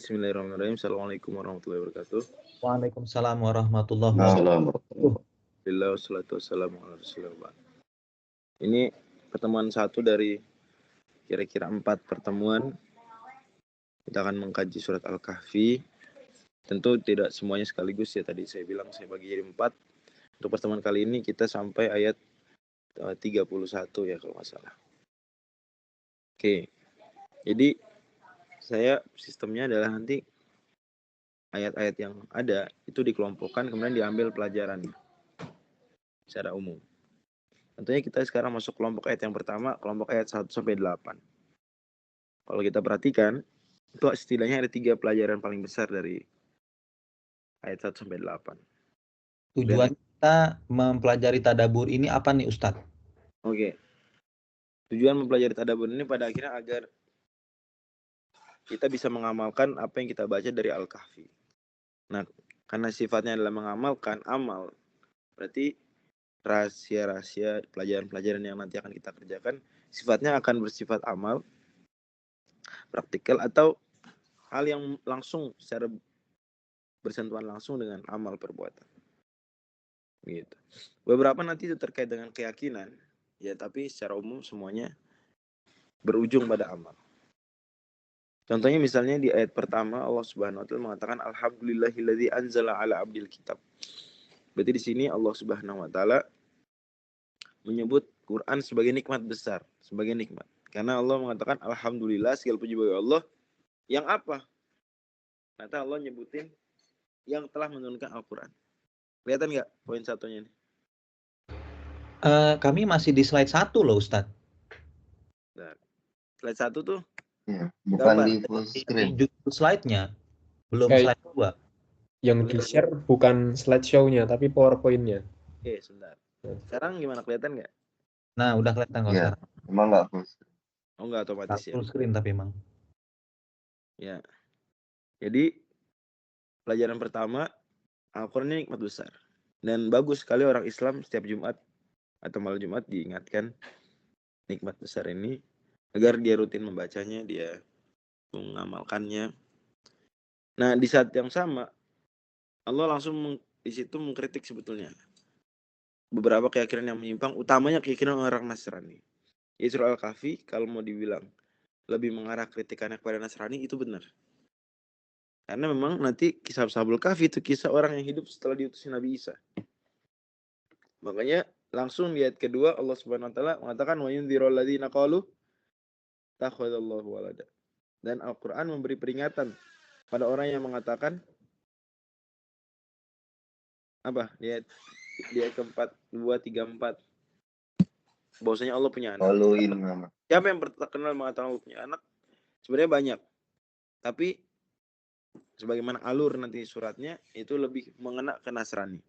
Bismillahirrahmanirrahim. Assalamualaikum warahmatullahi wabarakatuh. Waalaikumsalam warahmatullahi Assalamualaikum. wabarakatuh. Alhamdulillah wassalatu wassalamu ala Rasulillah. Ini pertemuan 1 dari kira-kira 4 pertemuan. Kita akan mengkaji surat Al-Kahfi. Tentu tidak semuanya sekaligus ya, tadi saya bilang saya bagi jadi 4. Untuk pertemuan kali ini kita sampai ayat 31 ya kalau nggak salah. Oke. Jadi saya sistemnya adalah nanti ayat-ayat yang ada itu dikelompokkan kemudian diambil pelajarannya secara umum. Tentunya kita sekarang masuk kelompok ayat yang pertama, kelompok ayat 1 sampai 8. Kalau kita perhatikan, itu setidaknya ada 3 pelajaran paling besar dari ayat 1 sampai 8. Tujuan kita mempelajari tadabbur ini apa nih Ustadz? Oke. Tujuan mempelajari tadabbur ini pada akhirnya agar kita bisa mengamalkan apa yang kita baca dari Al-Kahfi. Nah, karena sifatnya adalah mengamalkan amal, berarti rahasia-rahasia pelajaran-pelajaran yang nanti akan kita kerjakan sifatnya akan bersifat amal, praktikal, atau hal yang langsung secara bersentuhan langsung dengan amal perbuatan. Gitu. Beberapa nanti itu terkait dengan keyakinan, ya, tapi secara umum semuanya berujung pada amal. Contohnya misalnya di ayat pertama Allah Subhanahu wa taala mengatakan alhamdulillahilladzi anzala ala abdil kitab. Berarti di sini Allah Subhanahu wa taala menyebut Quran sebagai nikmat besar, sebagai nikmat. Karena Allah mengatakan alhamdulillah segala puji bagi Allah yang apa? Ternyata Allah nyebutin yang telah menurunkan Al-Quran. Kelihatan nggak poin satunya ini? Kami masih di slide 1 loh Ustadz. Nah, slide 1 tuh Ya, bukan di full screen. Judul slide-nya, belum slide 2. Yang di-share bukan slideshow-nya, tapi PowerPoint-nya. Oke, sebentar. Sekarang gimana, kelihatan nggak? Nah, udah kelihatan kalau Ya, sekarang. emang nggak full screen. Oh, nggak otomatis ya? Full screen tapi emang. Ya. Jadi, pelajaran pertama, Al-Quran ini nikmat besar. Dan bagus sekali orang Islam setiap Jumat atau malam Jumat diingatkan nikmat besar ini agar dia rutin membacanya, dia mengamalkannya. Nah, di saat yang sama Allah langsung di situ mengkritik sebetulnya beberapa keyakinan yang menyimpang, utamanya keyakinan orang Nasrani. Di surah Al-Kahfi kalau mau dibilang lebih mengarah kritikannya kepada Nasrani itu benar. Karena memang nanti kisah Ashabul Kahfi itu kisah orang yang hidup setelah diutusnya Nabi Isa. Makanya langsung di ayat kedua Allah Subhanahu wa taala mengatakan wa yundzirul ladzina qalu takhadallahu walada. Dan Al-Qur'an memberi peringatan pada orang yang mengatakan apa? Di ayat keempat 234 bahwasanya Allah punya anak. Siapa yang terkenal mengatakan Allah punya anak? Sebenarnya banyak. Tapi sebagaimana alur nanti suratnya itu lebih mengena ke Nasrani.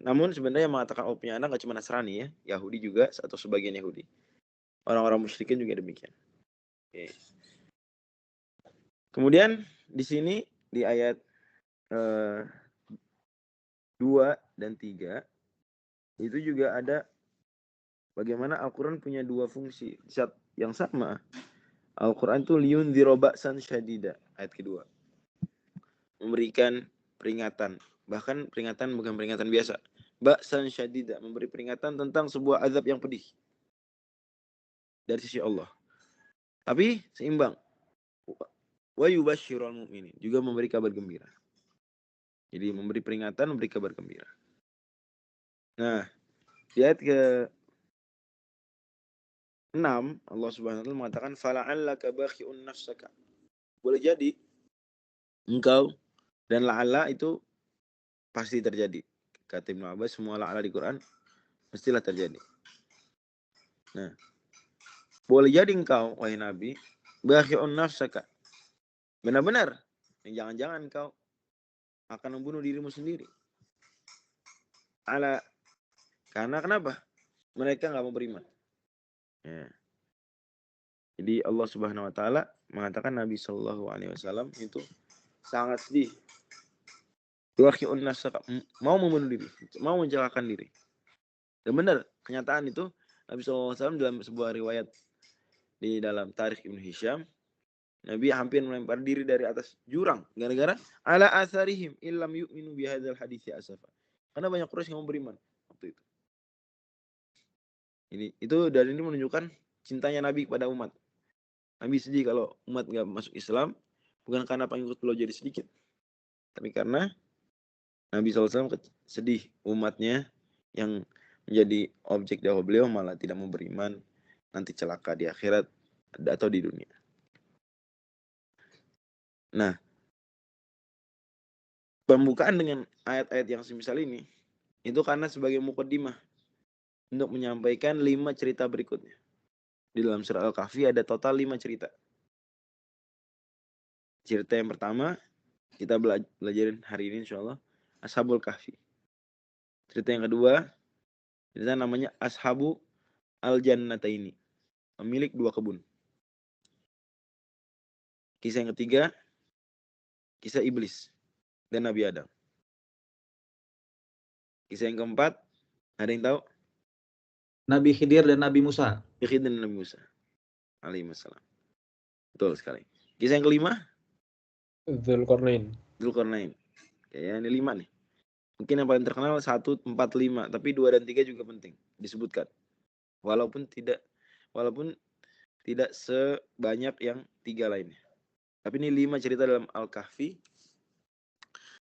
Namun sebenarnya yang mengatakan Allah punya anak gak cuma Nasrani ya, Yahudi juga atau sebagian Yahudi. Orang-orang musyrikin juga demikian. Oke. Kemudian di sini di ayat 2 dan 3 itu juga ada bagaimana Al-Quran punya 2 fungsi. Di saat yang sama Al-Quran itu liyundzira ba'san syadida, ayat kedua. Memberikan peringatan, bahkan peringatan bukan peringatan biasa. Ba'san syadida, memberi peringatan tentang sebuah azab yang pedih dari sisi Allah. Tapi seimbang. Wa yubasyirul mu'minin, juga memberi kabar gembira. Jadi memberi peringatan, memberi kabar gembira. Nah, di ayat ke-6 Allah Subhanahu wa taala mengatakan fala'allaka bakhi'un nafsaka. Boleh jadi engkau dan la'alla itu pasti terjadi. Kata Ibnu Abbas semua la'alla di Quran pastilah terjadi. Nah, boleh jadi engkau wahai Nabi bakhi'un nafsaka. Benar-benar jangan-jangan engkau akan membunuh dirimu sendiri. Karena kenapa? Mereka enggak mau beriman. Ya. Jadi Allah Subhanahu wa taala mengatakan Nabi sallallahu alaihi wasallam itu sangat sedih. Mau membunuh diri, mau mencelakakan diri. Dan benar, kenyataan itu Nabi sallallahu alaihi wasallam dalam sebuah riwayat di dalam Tarikh Ibnu Hisham Nabi hampir melempar diri dari atas jurang gara-gara ala asarihim illam yu'minu bihadzal hadits asafa. Karena banyak Quraisy yang mau beriman waktu itu. Dan ini menunjukkan cintanya Nabi kepada umat. Nabi sedih kalau umat enggak masuk Islam, bukan karena pengikut beliau jadi sedikit, tapi karena Nabi SAW sedih umatnya yang menjadi objek dakwah beliau malah tidak mau beriman, nanti celaka di akhirat atau di dunia. Nah, pembukaan dengan ayat-ayat yang semisal ini itu karena sebagai muqaddimah untuk menyampaikan 5 cerita berikutnya. Di dalam surah Al-Kahfi ada total 5 cerita. Cerita yang pertama kita belajarin hari ini insyaallah, Ashabul Kahfi. Cerita yang kedua, cerita namanya Ashabu Al-Jannataini, pemilik 2 kebun. Kisah yang ketiga, kisah iblis dan Nabi Adam. Kisah yang keempat, ada yang tahu? Nabi Khidir dan Nabi Musa. Khidir dan Nabi Musa alaihissalam. Betul sekali. Kisah yang kelima, Dzulqarnain. Kayaknya ini 5 nih. Mungkin yang paling terkenal 1, 4, 5, tapi 2 dan 3 juga penting disebutkan. Walaupun tidak sebanyak yang 3 lainnya. Tapi ini 5 cerita dalam Al-Kahfi.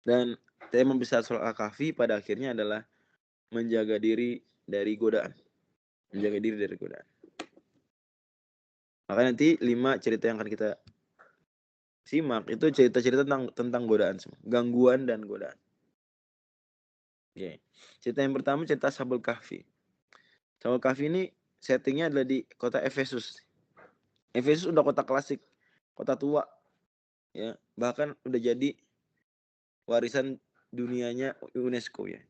Dan tema besar soal Al-Kahfi pada akhirnya adalah menjaga diri dari godaan. Maka nanti 5 cerita yang akan kita simak itu cerita-cerita tentang godaan semua, gangguan dan godaan. Oke. Cerita yang pertama cerita Ashabul Kahfi. Ashabul Kahfi ini settingnya adalah di kota Efesus. Efesus udah kota klasik, kota tua, ya, bahkan udah jadi warisan dunianya UNESCO ya,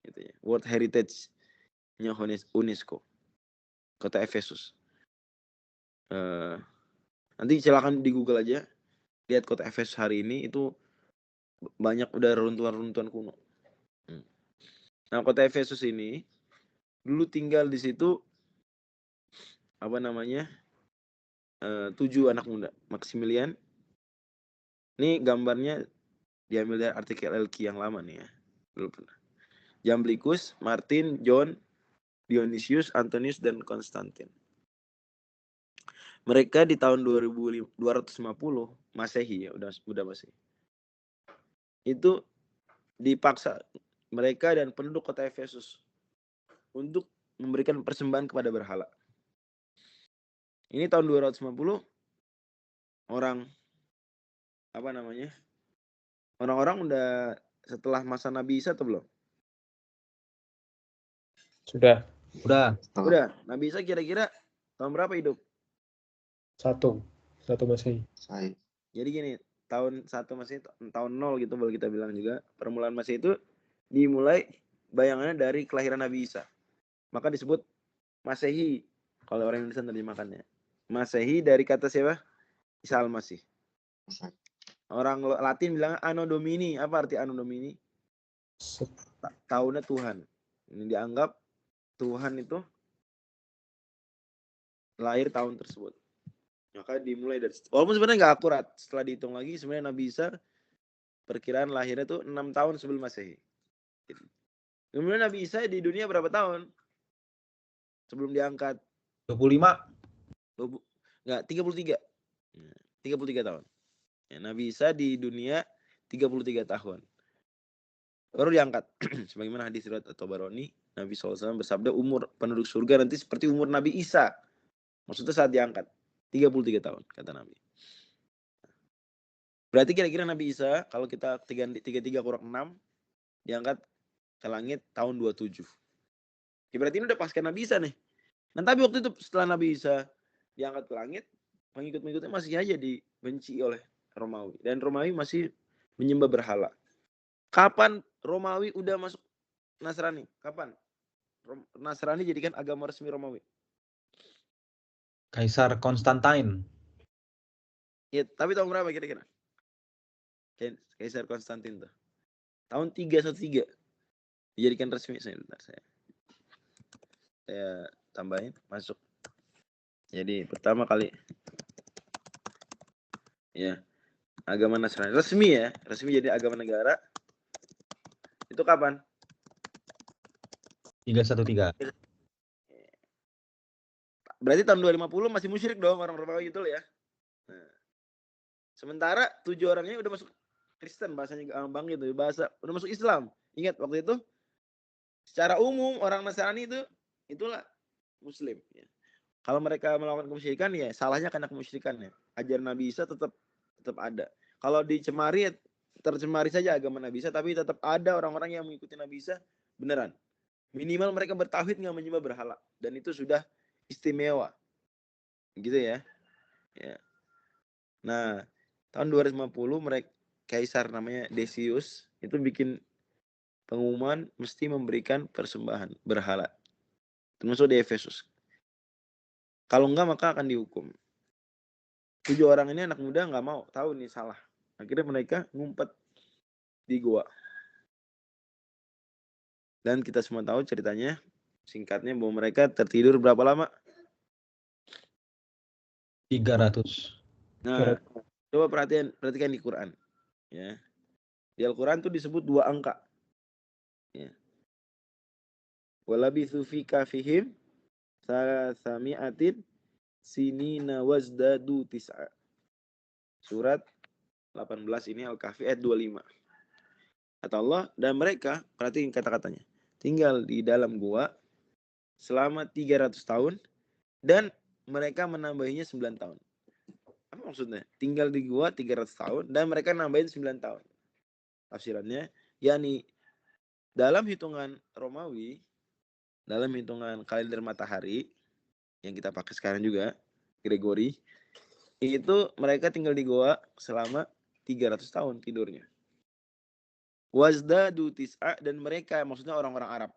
gitu ya, World Heritage-nya UNESCO, kota Efesus. Nanti silakan di Google aja, lihat kota Efesus hari ini itu banyak udah runtuhan kuno. Nah, kota Efesus ini dulu tinggal di situ 7 anak muda. Maximilian. Ini gambarnya diambil dari artikel Elki yang lama nih ya. Dulu pernah. Jamblikus, Martin, John, Dionysius, Antonius, dan Konstantin. Mereka di tahun 250 Masehi ya, udah Masehi. Itu dipaksa mereka dan penduduk kota Efesus untuk memberikan persembahan kepada berhala. Ini tahun 250 orang orang-orang udah setelah masa Nabi Isa atau belum? Sudah. Udah. Nabi Isa kira-kira tahun berapa hidup? 1 Masehi. Jadi gini, tahun 1 Masehi, tahun 0 gitu boleh kita bilang juga. Permulaan Masehi itu dimulai bayangannya dari kelahiran Nabi Isa. Maka disebut Masehi kalau orang Indonesia terjemahkannya. Masehi dari kata siapa? Isa al-Masih. Orang Latin bilang Anno Domini. Apa arti Anno Domini? Tahunnya Tuhan. Ini dianggap Tuhan itu lahir tahun tersebut. Maka dimulai dari situ. Walaupun sebenarnya nggak akurat. Setelah dihitung lagi sebenarnya Nabi Isa perkiraan lahirnya itu 6 tahun sebelum Masehi. Kemudian Nabi Isa di dunia berapa tahun? Sebelum diangkat? 33. 33 tahun. Ya, Nabi Isa di dunia 33 tahun. Baru diangkat. Sebagaimana hadis riwayat At-Tabarani, Nabi SAW bersabda umur penduduk surga nanti seperti umur Nabi Isa. Maksudnya saat diangkat 33 tahun kata Nabi. Berarti kira-kira Nabi Isa kalau kita 33 kurang 6 diangkat ke langit tahun 27. Ya, berarti ini udah pasca Nabi Isa nih. Nah, tapi waktu itu setelah Nabi Isa diangkat ke langit, pengikut-pengikutnya masih aja dibenci oleh Romawi. Dan Romawi masih menyembah berhala. Kapan Romawi udah masuk Nasrani? Kapan? Nasrani jadikan agama resmi Romawi. Kaisar Konstantin. Ya, tapi tahun berapa kira-kira? Kaisar Konstantin tuh. Tahun 313. Dijadikan resmi. Saya tambahin masuk. Jadi pertama kali Ya, agama Nasrani resmi ya, resmi jadi agama negara. Itu kapan? 313. Berarti tahun 250 masih musyrik dong orang Romawi itu ya. Nah, sementara 7 orangnya udah masuk Kristen, bahasanya gampang gitu, bahasa udah masuk Islam. Ingat waktu itu secara umum orang Nasrani itu itulah Muslim. Ya. Kalau mereka melakukan kemusyrikan ya salahnya karena kemusyrikannya. Ajaran Nabi Isa tetap ada. Kalau dicemari tercemari saja agama Nabi Isa, tapi tetap ada orang-orang yang mengikuti Nabi Isa beneran. Minimal mereka bertauhid nggak menyembah berhala, dan itu sudah istimewa. Gitu ya. Ya. Nah, tahun 250 mereka kaisar namanya Decius itu bikin pengumuman mesti memberikan persembahan berhala. Termasuk di Efesus. Kalau enggak maka akan dihukum. 7 orang ini anak muda nggak mau, tahu nih salah. Akhirnya mereka ngumpet di gua. Dan kita semua tahu ceritanya, singkatnya bahwa mereka tertidur berapa lama? 300. Nah, coba perhatikan di Quran. Ya. Di Al-Quran tuh disebut 2 angka. Ya. Walabithu fi kafihim salasami'atin sinina wazdadu tis'a. Surat 18 ini Al-Kahfi ayat 25. Kata Allah, dan mereka, perhatiin kata-katanya, tinggal di dalam gua selama 300 tahun dan mereka menambahinya 9 tahun. Apa maksudnya? Tinggal di gua 300 tahun dan mereka nambahin 9 tahun. Tafsirannya, yakni dalam hitungan Romawi, dalam hitungan kalender matahari yang kita pakai sekarang juga, Gregory, itu mereka tinggal di gua selama 300 tahun tidurnya. Wazdadu tis'a, dan mereka maksudnya orang-orang Arab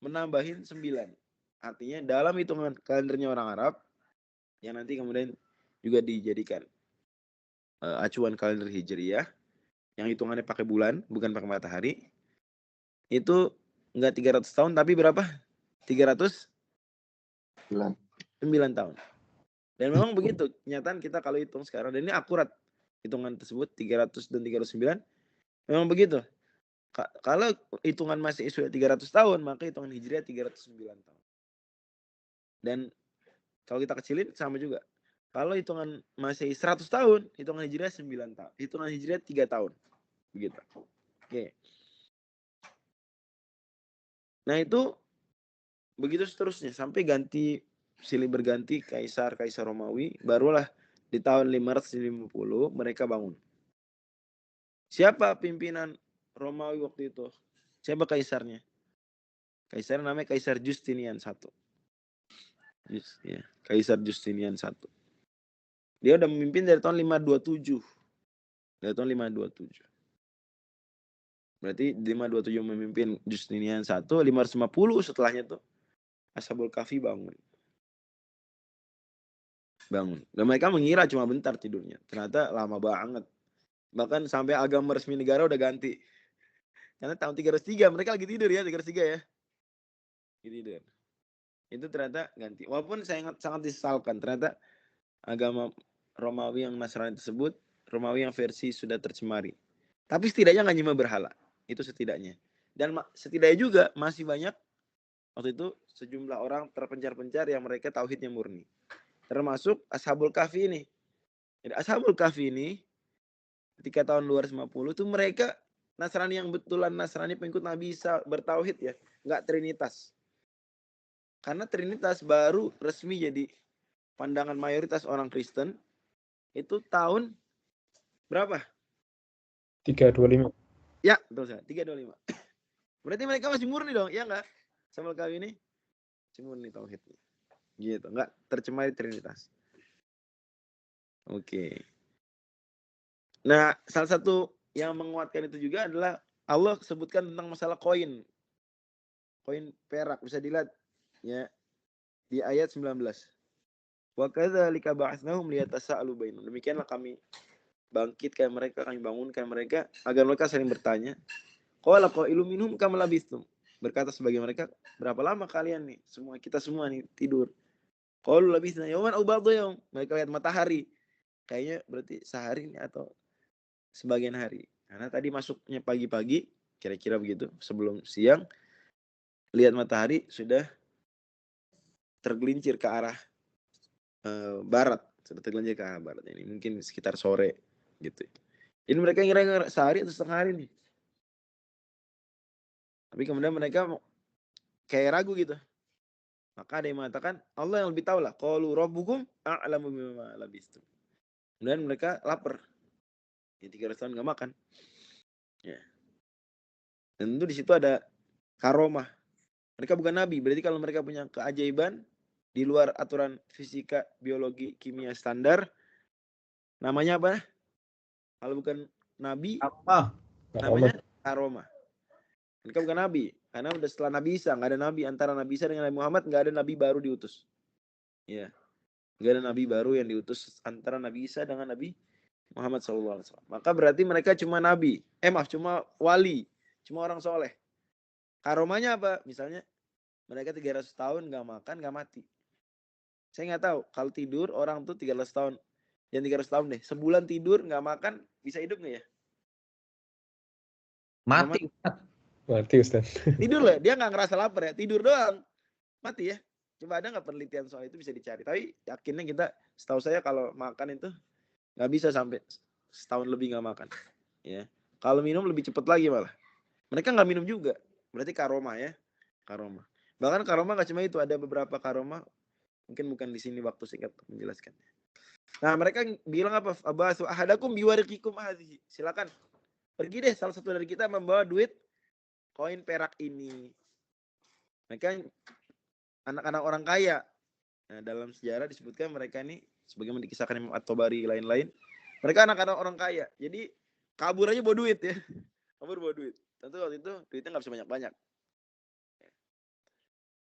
menambahin 9. Artinya dalam hitungan kalendernya orang Arab yang nanti kemudian juga dijadikan acuan kalender Hijriyah yang hitungannya pakai bulan bukan pakai matahari, itu enggak 300 tahun tapi berapa? 309 tahun. Dan memang begitu kenyataan kita kalau hitung sekarang, dan ini akurat hitungan tersebut 300 dan 309 memang begitu. Kalau hitungan Masehi sudah 300 tahun, maka hitungan Hijriah 309 tahun. Dan kalau kita kecilin sama juga. Kalau hitungan Masehi 100 tahun, hitungan Hijriah 9 tahun. Hitungan Hijriah 3 tahun. Begitu. Oke. Nah, itu begitu seterusnya sampai silih berganti kaisar Romawi, barulah di tahun 550 mereka bangun. Siapa pimpinan Romawi waktu itu? Siapa kaisarnya? Kaisar namanya Kaisar Justinian I. Ya, Kaisar Justinian I. Dia udah memimpin dari tahun 527. Dari tahun 527. Berarti 527 memimpin Justinian I, 550 setelahnya tuh Ashabul Kahfi bangun. Dan mereka mengira cuma bentar tidurnya. Ternyata lama banget. Bahkan sampai agama resmi negara udah ganti. Karena tahun 303 mereka lagi tidur ya, 303 ya. Tidur. Itu ternyata ganti. Walaupun sangat disesalkan, ternyata agama Romawi yang Nasrani tersebut, Romawi yang versi sudah tercemari. Tapi setidaknya nggak nyembah berhala. Itu setidaknya. Dan setidaknya juga masih banyak waktu itu sejumlah orang terpencar-pencar yang mereka tauhidnya murni. Termasuk Ashabul Kahfi ini. Jadi Ashabul Kahfi ini ketika tahun 250 itu mereka Nasrani yang betulan Nasrani pengikut Nabi Isa bertauhid ya, nggak Trinitas. Karena Trinitas baru resmi jadi pandangan mayoritas orang Kristen itu tahun berapa? 325. Ya, betul saya. 325. Berarti mereka masih murni dong, ya enggak? Sama kali ini masih murni tauhidnya. Gitu, enggak tercemari Trinitas. Oke. Nah, salah satu yang menguatkan itu juga adalah Allah sebutkan tentang masalah koin. Koin perak bisa dilihat ya di ayat 19. Wa kadzalika ba'atsnahum liyatasaalu bainahum. Demikianlah kami bangkitkan mereka, kami bangunkan mereka agar mereka saling bertanya. Qala qailun minhum kam labistum. Berkata sebagai mereka, berapa lama kalian nih? Kita semua nih tidur. Qalu labisna yawman aw ba'dha yawm. Mereka lihat matahari. kayaknya berarti sehari nih atau sebagian hari. Karena tadi masuknya pagi-pagi, kira-kira begitu, sebelum siang, lihat matahari sudah tergelincir ke arah barat, sudah tergelincir ke arah barat. Ini mungkin sekitar sore gitu. Ini mereka ngira sehari atau setengah hari nih. Tapi kemudian mereka kayak ragu gitu. Maka ada yang mengatakan Allah yang lebih tahu lah. Qalu rabbukum a'lamu bima labistum. Kemudian mereka lapar. Ya 300 tahun nggak makan. Ya. Dan tentu di situ ada karomah. Mereka bukan nabi. Berarti kalau mereka punya keajaiban di luar aturan fisika, biologi, kimia standar, namanya apa? Kalau bukan nabi, Apa? namanya karomah. Mereka bukan nabi. Karena udah setelah Nabi Isa, nggak ada nabi. Antara Nabi Isa dengan Nabi Muhammad, nggak ada nabi baru diutus. Ya. Nggak ada nabi baru yang diutus antara Nabi Isa dengan Nabi Muhammad SAW. Maka berarti mereka cuma nabi. Cuma wali. Cuma orang soleh. Karomanya apa? Misalnya mereka 300 tahun nggak makan, nggak mati. Saya nggak tahu. Kalau tidur orang tuh 300 tahun. Yang 300 tahun deh. Sebulan tidur nggak makan, bisa hidup nggak ya? Mati. Mati Ustaz. Tidur lah. Dia nggak ngerasa lapar ya. Tidur doang. Mati ya. Coba ada nggak penelitian soal itu, bisa dicari. Tapi yakinnya kita, setahu saya kalau makan itu nggak bisa sampai setahun lebih nggak makan. Ya. Kalau minum lebih cepat lagi malah. Mereka nggak minum juga. Berarti karomah ya. Karomah. Bahkan karomah nggak cuma itu. Ada beberapa karomah. Mungkin bukan di sini waktu singkat menjelaskannya. Nah mereka bilang apa? Abasu ahadakum biwarikikum hadhihi. Silakan. Pergi deh salah satu dari kita membawa duit koin perak ini. Mereka anak-anak orang kaya. Nah, dalam sejarah disebutkan mereka ini, sebagaimana dikisahkan Imam At-Tabari lain-lain, mereka anak-anak orang kaya. Jadi kabur aja bawa duit ya. Kabur bawa duit. Tentu waktu itu duitnya nggak bisa banyak-banyak.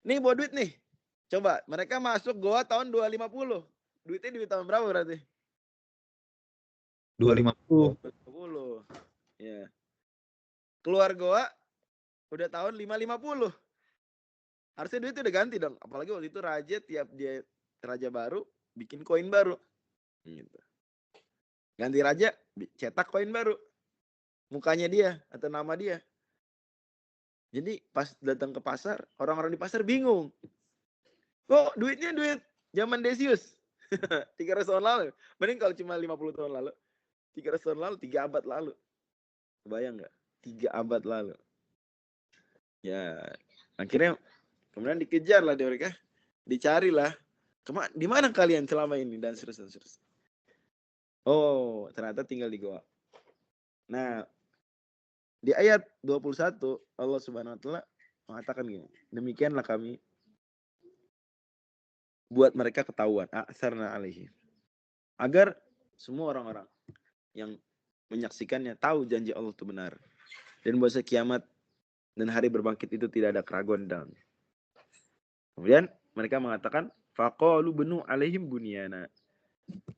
Nih bawa duit nih. Coba mereka masuk goa tahun 250. Duitnya duit tahun berapa berarti? 250. 250. Ya. Keluar goa udah tahun 550. Harusnya duit udah ganti dong. Apalagi waktu itu raja, tiap dia raja baru bikin koin baru. Gitu. Ganti raja, cetak koin baru. Mukanya dia atau nama dia. Jadi pas datang ke pasar, orang-orang di pasar bingung. Kok duitnya duit zaman Decius? 300 tahun lalu. Mending kalau cuma 50 tahun lalu. 300 tahun lalu, 3 abad lalu. Kebayang nggak? 3 abad lalu. Ya, akhirnya kemudian dikejar lah mereka. Dicarilah. Di mana kalian selama ini? Dan seterusnya. Oh, ternyata tinggal di goa. Nah, di ayat 21 Allah Subhanahu wa taala mengatakan gini, demikianlah kami buat mereka ketahuan, a'tsarna alaihi. Agar semua orang-orang yang menyaksikannya tahu janji Allah itu benar. Dan bahwa kiamat dan hari berbangkit itu tidak ada keraguan dalamnya. Kemudian mereka mengatakan faqalu banu alaihim bunyana.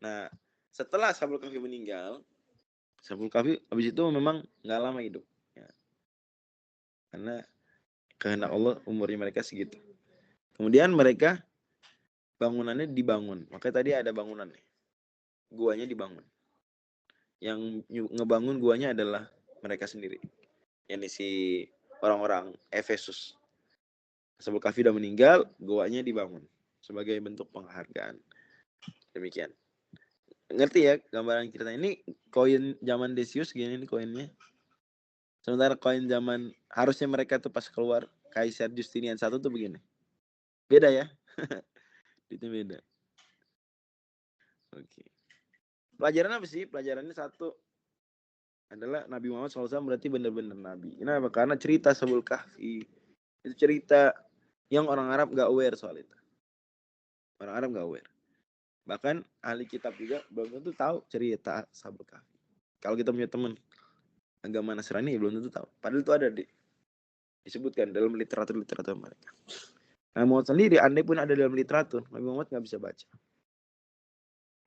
Nah, setelah Ashabul Kahfi meninggal, Ashabul Kahfi habis itu memang nggak lama hidup. Ya. Karena kehendak Allah umurnya mereka segitu. Kemudian mereka bangunannya dibangun. Makanya tadi ada bangunan nih. Guanya dibangun. Yang ngebangun guanya adalah mereka sendiri. Ini si orang-orang Efesus. Ashabul Kahfi udah meninggal, guanya dibangun sebagai bentuk penghargaan. Demikian. Ngerti ya gambaran kita ini? Koin zaman Decius gini nih koinnya. Sementara koin zaman harusnya mereka tuh pas keluar Kaisar Justinian I tuh begini. Beda ya. Itu beda. Oke. Pelajaran apa sih? Pelajarannya satu adalah Nabi Muhammad SAW berarti benar-benar Nabi. Kenapa? Karena cerita Ashabul Kahfi itu cerita yang orang Arab gak aware soal itu. Orang Arab gak aware. Bahkan ahli kitab juga belum tentu tahu cerita Ashabul Kahfi. Kalau kita punya teman agama Nasrani belum tentu tahu. Padahal itu ada disebutkan dalam literatur mereka. Nabi Muhammad sendiri andai pun ada dalam literatur, Nabi Muhammad gak bisa baca.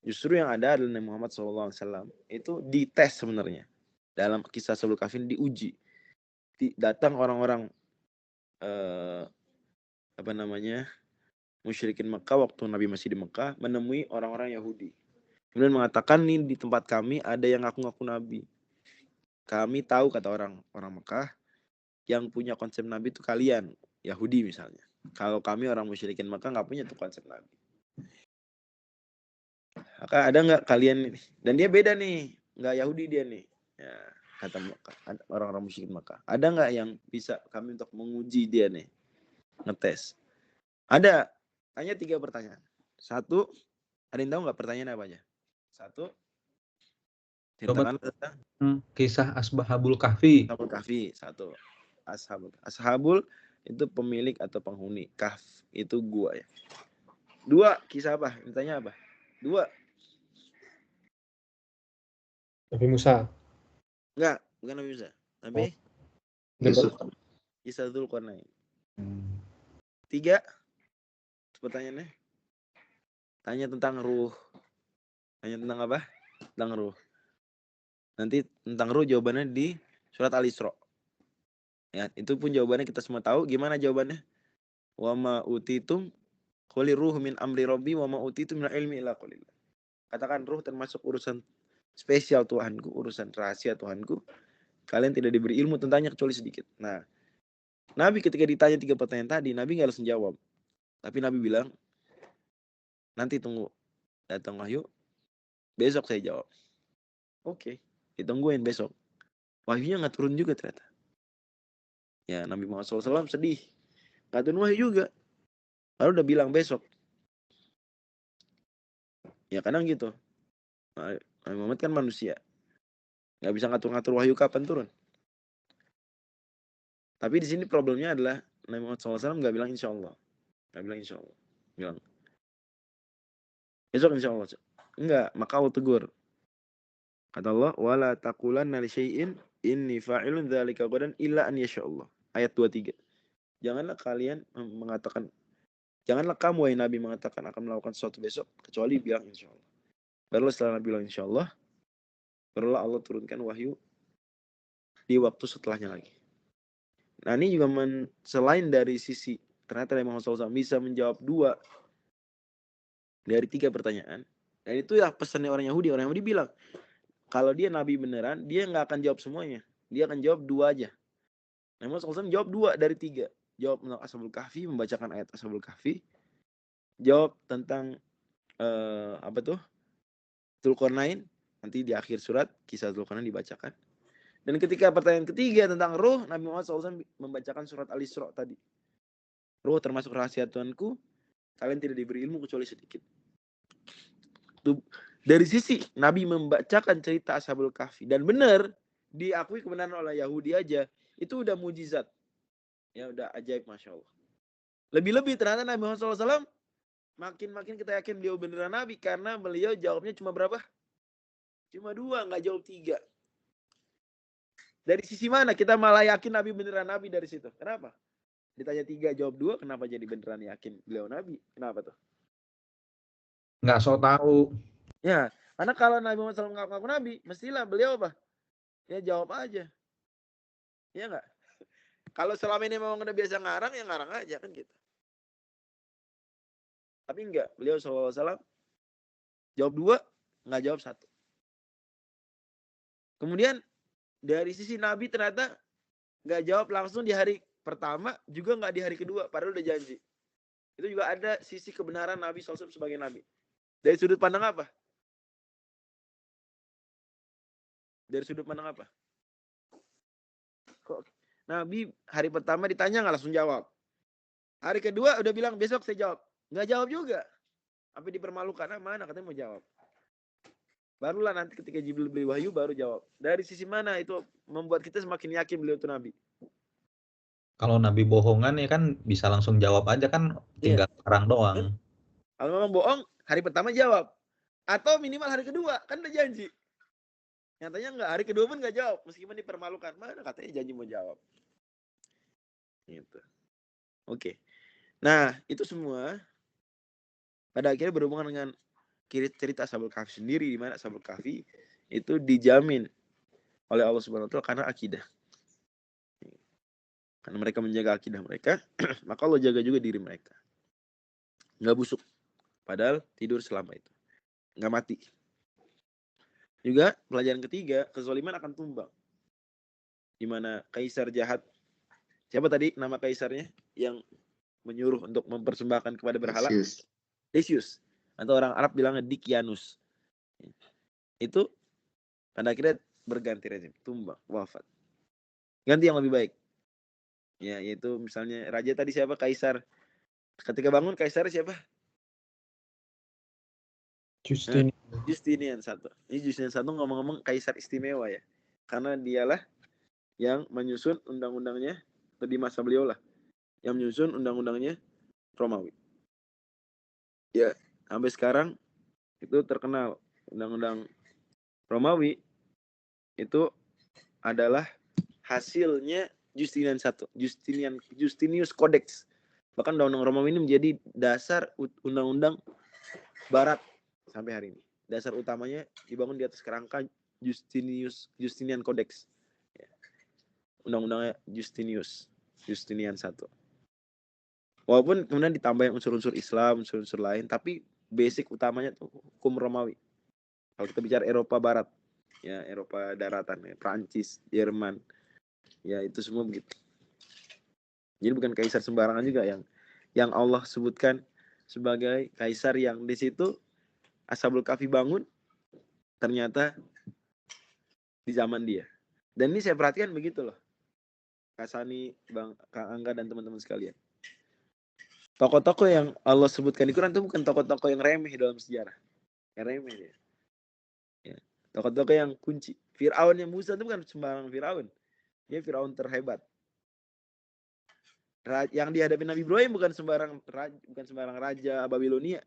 Justru yang ada adalah Nabi Muhammad SAW itu dites sebenarnya. Dalam kisah Ashabul Kahfi diuji. Datang orang-orang musyrikin Mekah waktu Nabi masih di Mekah menemui orang-orang Yahudi. Kemudian mengatakan, nih di tempat kami ada yang ngaku-ngaku nabi. Kami tahu, kata orang Mekah, yang punya konsep nabi itu kalian, Yahudi misalnya. Kalau kami orang musyrikin Mekah nggak punya tuh konsep nabi. Maka ada nggak kalian ini? Dan dia beda nih, nggak Yahudi dia nih. Ya, kata orang-orang musyrikin Mekah. Ada nggak yang bisa kami untuk menguji dia nih, ngetes? Ada. Tanya 3 pertanyaan. 1, ada yang tahu nggak pertanyaan apa aja? 1, ceritakan tentang kisah Ashabul Kahfi. Ashabul Kahfi. 1, Ashabul itu pemilik atau penghuni. Kahf itu gua ya. 2, kisah apa? Ditanya apa? 2. Nabi Musa. Enggak, bukan Nabi Musa. Nabi Yusuf. Isa Dzulqarnain. 3, pertanyaannya. Tanya tentang ruh. Tanya tentang apa? Tentang ruh. Nanti tentang ruh jawabannya di surat Al-Isra. Ya, itu pun jawabannya kita semua tahu. Gimana jawabannya? Wa ma utitum quli ruh min amri rabbi wa ma utitum min ilmi illa qalila. Katakan ruh termasuk urusan spesial Tuhanku, urusan rahasia Tuhanku. Kalian tidak diberi ilmu tentangnya kecuali sedikit. Nah, Nabi ketika ditanya 3 pertanyaan tadi, Nabi nggak langsung jawab. Tapi Nabi bilang, nanti tunggu datang wahyu, besok saya jawab. Oke, ditungguin besok. Wahyunya nggak turun juga ternyata. Ya, Nabi Muhammad SAW sedih. Nggak turun wahyu juga. Lalu udah bilang besok. Ya kadang gitu. Nabi Muhammad kan manusia. Nggak bisa ngatur-ngatur wahyu kapan turun. Tapi di sini problemnya adalah Nabi Muhammad SAW nggak bilang insya Allah. Nggak bilang insya Allah. Bilang besok insya Allah. Enggak, maka Allah tegur. Kata Allah, wala taqulanna li syai'in inni fa'ilun dzalika ghadan illa an yasha Allah. Ayat 23. Janganlah kamu wahai Nabi mengatakan akan melakukan sesuatu besok kecuali bilang insya Allah. Barulah setelah Nabi bilang insya Allah, barulah Allah turunkan wahyu di waktu setelahnya lagi. Nah ini juga selain dari sisi ternyata Nabi Muhammad SAW bisa menjawab 2 dari 3 pertanyaan. Dan itu ya pesannya orang Yahudi. Orang Yahudi bilang, kalau dia Nabi beneran, dia nggak akan jawab semuanya. Dia akan jawab 2 aja. Nabi Muhammad SAW jawab 2 dari 3. Jawab tentang Ashabul Kahfi, membacakan ayat Ashabul Kahfi. Jawab tentang Dzulqarnain, nanti di akhir surat kisah Dzulqarnain dibacakan. Dan ketika pertanyaan ketiga tentang ruh, Nabi Muhammad SAW membacakan surat Al-Isra tadi. Ruh termasuk rahasia Tuhanku, kalian tidak diberi ilmu kecuali sedikit. Dari sisi Nabi membacakan cerita Ashabul Kahfi dan benar diakui kebenaran oleh Yahudi aja, itu udah mujizat. Ya udah ajaib, Masya Allah. Lebih-lebih ternyata Nabi Muhammad SAW makin kita yakin beliau beneran Nabi karena beliau jawabnya cuma berapa? Cuma 2, nggak jawab 3. Dari sisi mana kita malah yakin Nabi beneran Nabi dari situ? Kenapa? Ditanya 3 jawab 2, kenapa jadi beneran yakin beliau Nabi? Kenapa tuh? Nggak so tahu. Ya, karena kalau Nabi Muhammad SAW ngaku Nabi, mestilah beliau apa? Ya jawab aja. Ya nggak? Kalau selama ini memang udah biasa ngarang, ya ngarang aja kan gitu. Tapi enggak, beliau SAW jawab 2, nggak jawab 1. Kemudian dari sisi Nabi ternyata nggak jawab langsung di hari pertama, juga nggak di hari kedua, padahal udah janji. Itu juga ada sisi kebenaran Nabi SAW sebagai Nabi. Dari sudut pandang apa? Dari sudut pandang apa? Kok Nabi hari pertama ditanya nggak langsung jawab. Hari kedua udah bilang besok saya jawab. Nggak jawab juga. Sampai dipermalukan. Mana katanya mau jawab. Barulah nanti ketika Jibril beri wahyu baru jawab. Dari sisi mana itu membuat kita semakin yakin beliau itu Nabi? Kalau Nabi bohongan ya kan bisa langsung jawab aja kan, tinggal ngarang doang. Kalau memang bohong, hari pertama jawab. Atau minimal hari kedua, kan udah janji. Nyatanya enggak, hari kedua pun enggak jawab. Meskipun dipermalukan. Mana katanya janji mau jawab. Gitu. Oke. Nah, itu semua pada akhirnya berhubungan dengan cerita Ashabul Kahfi sendiri, di mana Ashabul Kahfi itu dijamin oleh Allah Subhanahu wa taala karena akidah. Karena mereka menjaga akidah mereka, maka Allah jaga juga diri mereka. Enggak busuk. Padahal tidur selama itu. Enggak mati. Juga pelajaran ketiga, kezaliman akan tumbang. Di mana kaisar jahat, siapa tadi nama kaisarnya yang menyuruh untuk mempersembahkan kepada berhala? Decius. Atau orang Arab bilangnya Dikianus. Itu pada akhirnya berganti rezim, tumbang, wafat. Ganti yang lebih baik. Ya, yaitu misalnya raja tadi siapa? Kaisar. Ketika bangun kaisar siapa? Justinian I. Ini Justinian I ngomong-ngomong kaisar istimewa ya. Karena dialah yang menyusun undang-undangnya, atau di masa beliau lah, yang menyusun undang-undangnya Romawi. Ya, sampai sekarang itu terkenal undang-undang Romawi itu adalah hasilnya Justinian I. Justinius Codex. Bahkan undang-undang Romawi ini menjadi dasar undang-undang Barat sampai hari ini. Dasar utamanya dibangun di atas kerangka Justinian Codex. Undang-undangnya Justinian I. Walaupun kemudian ditambah unsur-unsur Islam, unsur-unsur lain, tapi basic utamanya tuh hukum Romawi. Kalau kita bicara Eropa Barat, ya Eropa daratan, ya, Prancis, Jerman, ya itu semua begitu. Jadi bukan kaisar sembarangan juga yang Allah sebutkan sebagai kaisar yang di situ Ashabul Kahfi bangun ternyata di zaman dia. Dan ini saya perhatikan begitu loh. Kak Sani, Bang Kak Angga dan teman-teman sekalian. Tokoh-tokoh yang Allah sebutkan di Quran itu bukan tokoh-tokoh yang remeh dalam sejarah. Yang remeh dia. Ya. Tokoh-tokoh yang kunci. Fir'aun yang Musa itu bukan sembarang Fir'aun. Dia Fir'aun terhebat. Yang dihadapi Nabi Ibrahim bukan sembarang raja Babilonia.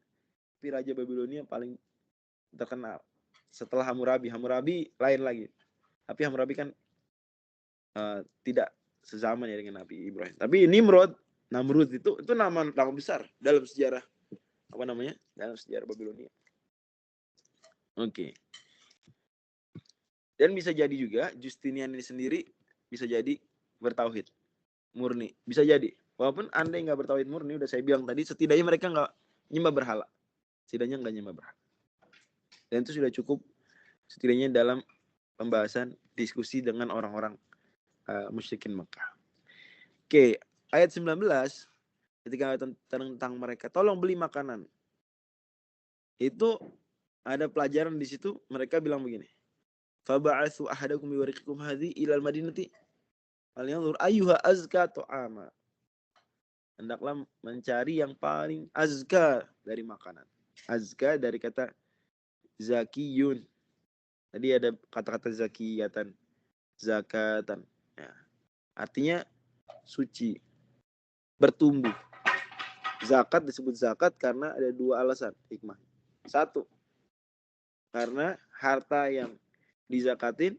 Tapi raja Babilonia paling terkenal. Setelah Hammurabi lain lagi. Tapi Hammurabi kan tidak sezaman ya dengan Nabi Ibrahim. Tapi Namrud itu nama besar dalam sejarah dalam sejarah Babilonia. Oke. Dan bisa jadi juga Justinian ini sendiri bisa jadi bertauhid murni, bisa jadi. Walaupun andai nggak bertauhid murni, udah saya bilang tadi, setidaknya mereka nggak nyembah berhala. Dan itu sudah cukup setidaknya dalam pembahasan diskusi dengan orang-orang musyrikin Mekah. Oke, ayat 19 ketika tentang mereka tolong beli makanan. Itu ada pelajaran di situ, mereka bilang begini. Faba'atsu ahadakum biwariqikum hadhi ilal madinati falyanzur ayyuha azka tu'ama. Hendaklah mencari yang paling azka dari makanan. Azka dari kata zakiyun. Tadi ada kata-kata zakiyatan, zakatan. Ya. Artinya suci, bertumbuh. Zakat disebut zakat karena ada dua alasan hikmah. Satu, karena harta yang dizakatin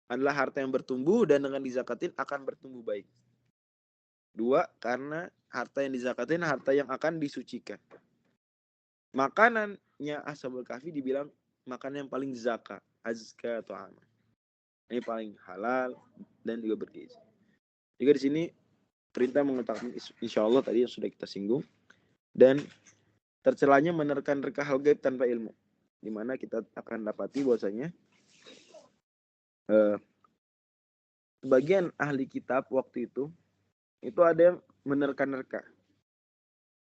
adalah harta yang bertumbuh dan dengan dizakatin akan bertumbuh baik. Dua, karena harta yang dizakatin harta yang akan disucikan. Makanannya Ashabul Kahfi dibilang makanan yang paling zaka, azka atau aman. Ini paling halal dan juga bergizi. Juga di sini perintah mengatakan insyaallah tadi yang sudah kita singgung, dan tercelanya menerka-nerka hal gaib tanpa ilmu, di mana kita akan dapati bahwasanya sebagian ahli kitab waktu itu ada yang menerka-nerka.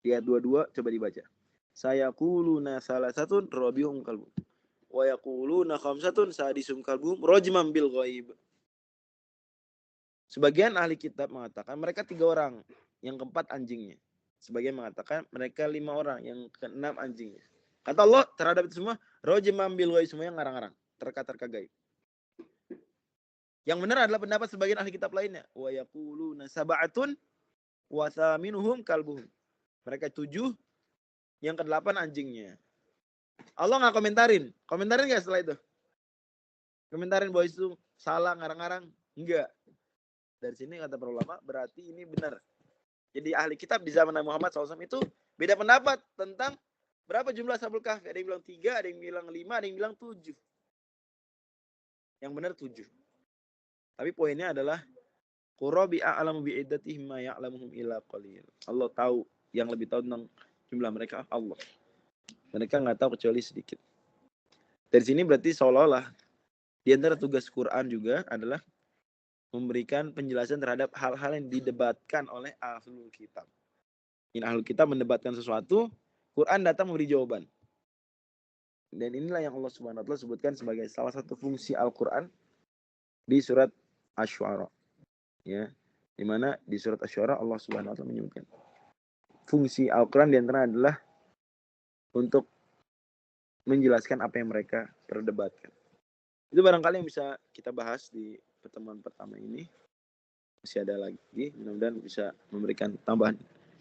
Di ayat 22 coba dibaca. Sayaquluna salasatun rabi'um kalbu wa yaquluna khamsatun sadisum kalbu rajman bil ghaib. Sebagian ahli kitab mengatakan mereka 3 orang, yang keempat anjingnya. Sebagian mengatakan mereka 5 orang, yang keenam anjingnya. Kata Allah terhadap itu semua, rajman bil ghaib, semuanya ngarang-ngarang, terka-terka gaib. Yang benar adalah pendapat sebagian ahli kitab lainnya. Wa yaquluna sab'atun wa thaminuhum kalbuhum. Mereka 7, yang ke-8 anjingnya. Allah nggak komentarin nggak setelah itu? Komentarin bahwa itu salah, ngarang-ngarang? Enggak. Dari sini kata para ulama berarti ini benar. Jadi ahli kitab di zaman Nabi Muhammad SAW itu beda pendapat tentang berapa jumlah Ashabul Kahfi. Ada yang bilang 3, ada yang bilang 5, ada yang bilang 7. Yang benar 7. Tapi poinnya adalah Qurabi a'lamu bi'iddatihim ma ya'lamuhum illa qalil. Allah tahu, yang lebih tahu tentang jumlah mereka Allah. Mereka nggak tahu kecuali sedikit. Dari sini berarti seolah-olah di antara tugas Quran juga adalah memberikan penjelasan terhadap hal-hal yang didebatkan oleh ahlul kitab. Ini ahlul kitab mendebatkan sesuatu, Quran datang memberi jawaban. Dan inilah yang Allah Subhanahu wa taala sebutkan sebagai salah satu fungsi Al-Qur'an di surat Asy-Syu'ara. Ya. Di mana di surat Asy-Syu'ara Allah Subhanahu wa taala menyebutkan fungsi Al-Qur'an di antara adalah untuk menjelaskan apa yang mereka perdebatkan. Itu barangkali yang bisa kita bahas di pertemuan pertama ini. Masih ada lagi, mudah-mudahan bisa memberikan tambahan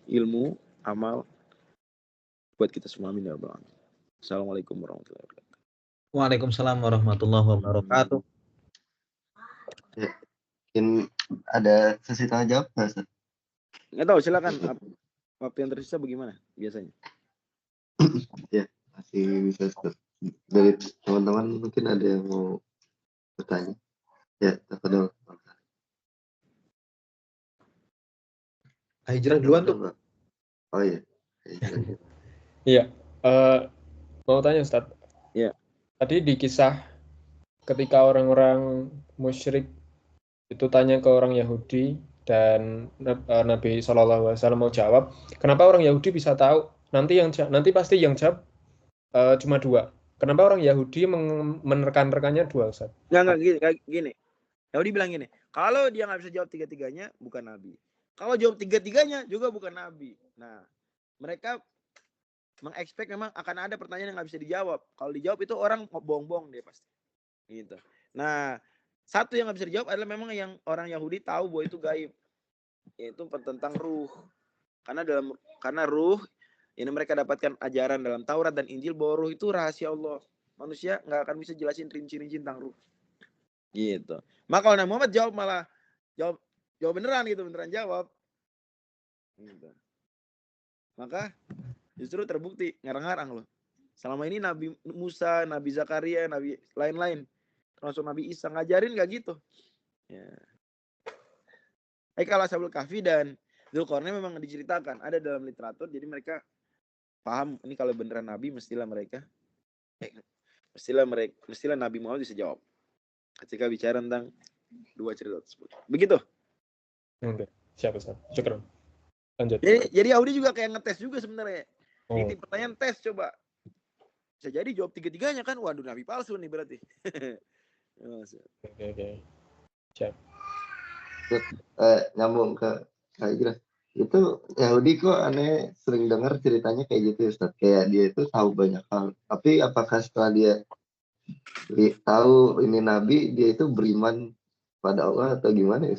ilmu, amal buat kita semua. Amin ya rabbal alamin. Assalamualaikum warahmatullahi wabarakatuh. Waalaikumsalam warahmatullahi wabarakatuh. Ya, mungkin ada sesi tanya jawab nggak, Ustaz? Nggak tahu, silakan. Waktu yang tersisa bagaimana biasanya? Ya, masih bisa, Ustaz. Dari teman-teman mungkin ada yang mau bertanya. Ya, tafadhol. Hijrah duluan tuh. Oh iya. Iya. Mau tanya Ustaz. Iya. Tadi di kisah ketika orang-orang musyrik itu tanya ke orang Yahudi dan Nabi SAW mau jawab, kenapa orang Yahudi bisa tahu? Nanti pasti yang jawab cuma 2. Kenapa orang Yahudi menerkan-rekannya 2, Ustaz? Nggak gini. Yahudi bilang gini, kalau dia nggak bisa jawab tiga-tiganya, bukan nabi. Kalau jawab tiga-tiganya juga bukan nabi. Nah, mereka mengekspek memang akan ada pertanyaan yang nggak bisa dijawab. Kalau dijawab itu orang bohong-bohong dia pasti. Gitu. Nah, satu yang nggak bisa dijawab adalah memang yang orang Yahudi tahu bahwa itu gaib, yaitu tentang ruh. Karena ruh ini mereka dapatkan ajaran dalam Taurat dan Injil bahwa ruh itu rahasia Allah. Manusia nggak akan bisa jelasin rinci-rinci tentang ruh. Gitu. Maka kalau Nabi Muhammad jawab beneran gitu, beneran jawab. Gitu. Maka justru terbukti ngarang-ngarang loh. Selama ini Nabi Musa, Nabi Zakaria, Nabi lain-lain, termasuk Nabi Isa ngajarin gak gitu. Ya. Kalau Ashabul Kahfi dan Dzulqarnain memang diceritakan ada dalam literatur, jadi mereka paham ini kalau beneran Nabi mestilah Nabi Muhammad bisa jawab ketika bicara tentang 2 cerita tersebut. Begitu. Oke, siap Ustaz. Syukran. Lanjut. Jadi Yahudi juga kayak ngetes juga sebenarnya. Ini pertanyaan tes coba. Bisa jadi jawab tiga-tiganya kan, waduh Nabi palsu nih berarti. Oke. Siap. Nyambung ke Hijrah. Itu Yahudi kok aneh sering dengar ceritanya kayak gitu, Ustaz. Kayak dia itu tahu banyak hal. Tapi apakah setelah dia tahu ini Nabi, dia itu beriman pada Allah atau gimana ya?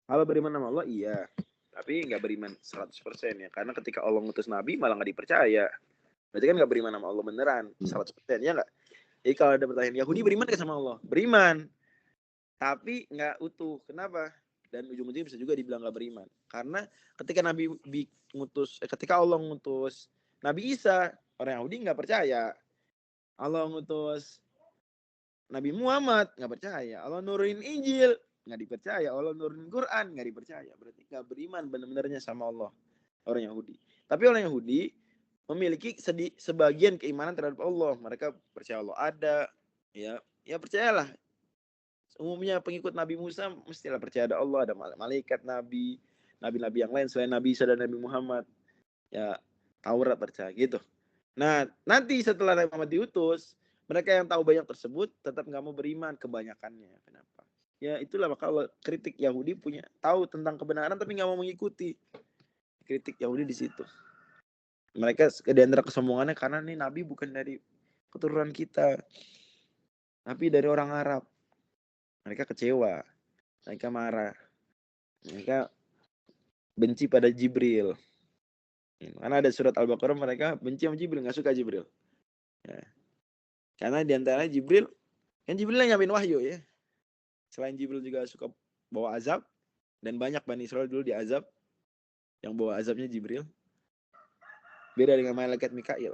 Kalau beriman sama Allah iya, tapi nggak beriman 100% ya. Karena ketika Allah ngutus Nabi malah nggak dipercaya. Berarti kan nggak beriman sama Allah beneran 100%, ya nggak? Jadi kalau ada pertanyaan Yahudi beriman nggak sama Allah? Beriman, tapi nggak utuh. Kenapa? Dan ujung-ujungnya bisa juga dibilang nggak beriman. Karena ketika ketika Allah ngutus Nabi Isa, orang Yahudi nggak percaya. Allah ngutus Nabi Muhammad nggak percaya. Allah nurunin Injil nggak dipercaya. Allah nurunin Quran nggak dipercaya. Berarti nggak beriman benar-benarnya sama Allah orang Yahudi. Tapi orang Yahudi memiliki sebagian keimanan terhadap Allah. Mereka percaya Allah ada. Ya percayalah. Umumnya pengikut Nabi Musa mestilah percaya ada Allah, ada malaikat, nabi-nabi yang lain selain Nabi Isa dan Nabi Muhammad. Ya Taurat percaya gitu. Nah nanti setelah Nabi Muhammad diutus, mereka yang tahu banyak tersebut tetap nggak mau beriman kebanyakannya. Kenapa? Ya itulah maka kritik Yahudi punya tahu tentang kebenaran tapi nggak mau mengikuti. Kritik Yahudi di situ. Mereka di antara kesombongannya karena nih Nabi bukan dari keturunan kita, tapi dari orang Arab. Mereka kecewa, mereka marah, mereka benci pada Jibril. Karena ada surat Al-Baqarah mereka benci sama Jibril, nggak suka Jibril. Ya. Karena diantaranya Jibril, kan Jibril yang nyampein wahyu ya. Selain Jibril juga suka bawa azab, dan banyak Bani Israel dulu diazab, yang bawa azabnya Jibril. Beda dengan malaikat Mikail.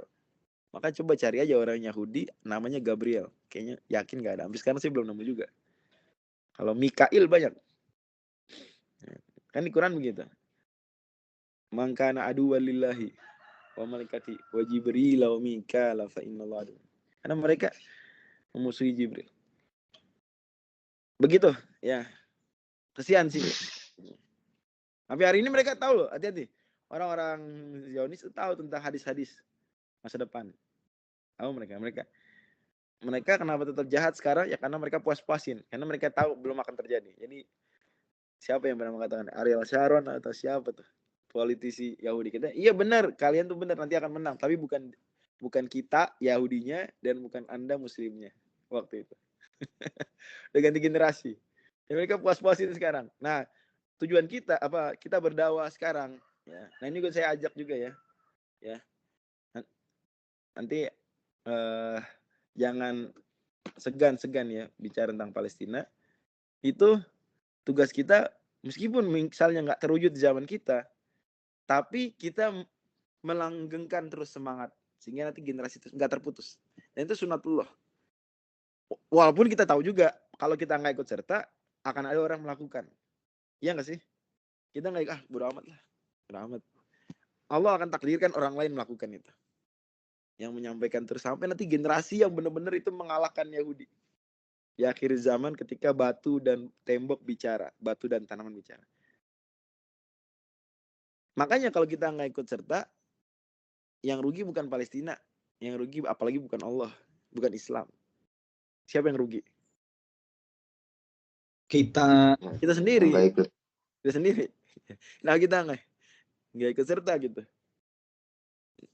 Maka coba cari aja orang Yahudi namanya Gabriel. Kayaknya yakin nggak ada. Sampai sekarang sih belum nemu juga. Kalau Mikail banyak. Kan di Quran begitu. Man kana aduwwan lillahi wa malaikati wa Jibril wa Mikail fa innallaha. Karena mereka memusuhi Jibril. Begitu, ya. Kesian sih. Tapi hari ini mereka tahu loh, hati-hati. Orang-orang Zionis itu tahu tentang hadis-hadis masa depan. Tahu mereka kenapa tetap jahat sekarang? Ya karena mereka puas-puasin. Karena mereka tahu belum akan terjadi. Jadi siapa yang pernah mengatakan Ariel Sharon atau siapa tuh politisi Yahudi kita? Iya benar, kalian tuh benar nanti akan menang. Tapi bukan kita Yahudinya dan bukan Anda Muslimnya waktu itu. Udah ganti generasi. Ya, mereka puas-puasin sekarang. Nah, tujuan kita apa? Kita berdakwah sekarang. Ya. Nah ini juga saya ajak juga ya. Ya. Nanti jangan segan-segan ya bicara tentang Palestina. Itu tugas kita meskipun misalnya nggak terwujud di zaman kita, tapi kita melanggengkan terus semangat sehingga nanti generasi itu nggak terputus. Dan itu sunatullah. Walaupun kita tahu juga kalau kita nggak ikut serta akan ada orang melakukan. Iya nggak sih? Kita nggak bodo amat lah, bodo amat. Allah akan takdirkan orang lain melakukan itu. Yang menyampaikan terus sampai nanti generasi yang benar-benar itu mengalahkan Yahudi. Di akhir zaman ketika batu dan tembok bicara, batu dan tanaman bicara. Makanya kalau kita nggak ikut serta, yang rugi bukan Palestina, yang rugi apalagi bukan Allah, bukan Islam. Siapa yang rugi? Kita sendiri. Nggak ikut. Kita sendiri. Nah kita nggak ikut serta gitu.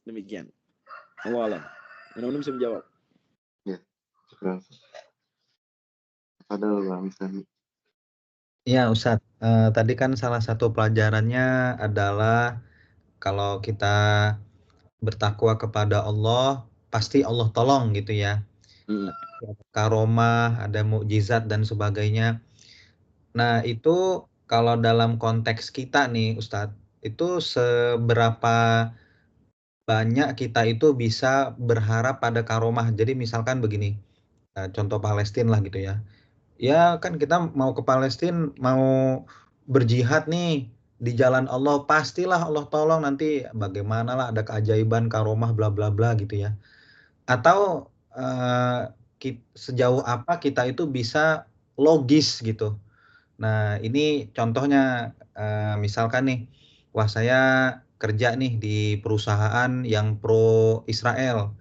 Demikian. Allah alam. Mudah-mudahan bisa menjawab. Ya, syukur. Padahal Bang Sami. ya Ustadz, tadi kan salah satu pelajarannya adalah kalau kita bertakwa kepada Allah, pasti Allah tolong gitu ya. Karomah, ada mukjizat dan sebagainya. Nah, itu kalau dalam konteks kita nih Ustadz, itu seberapa banyak kita itu bisa berharap pada karomah. Jadi misalkan begini, contoh Palestina lah gitu ya. Ya kan kita mau ke Palestina, mau berjihad nih di jalan Allah, pastilah Allah tolong nanti bagaimana lah ada keajaiban karomah bla bla bla gitu ya. Atau sejauh apa kita itu bisa logis gitu. Nah, ini contohnya misalkan nih, wah saya kerja nih di perusahaan yang pro Israel.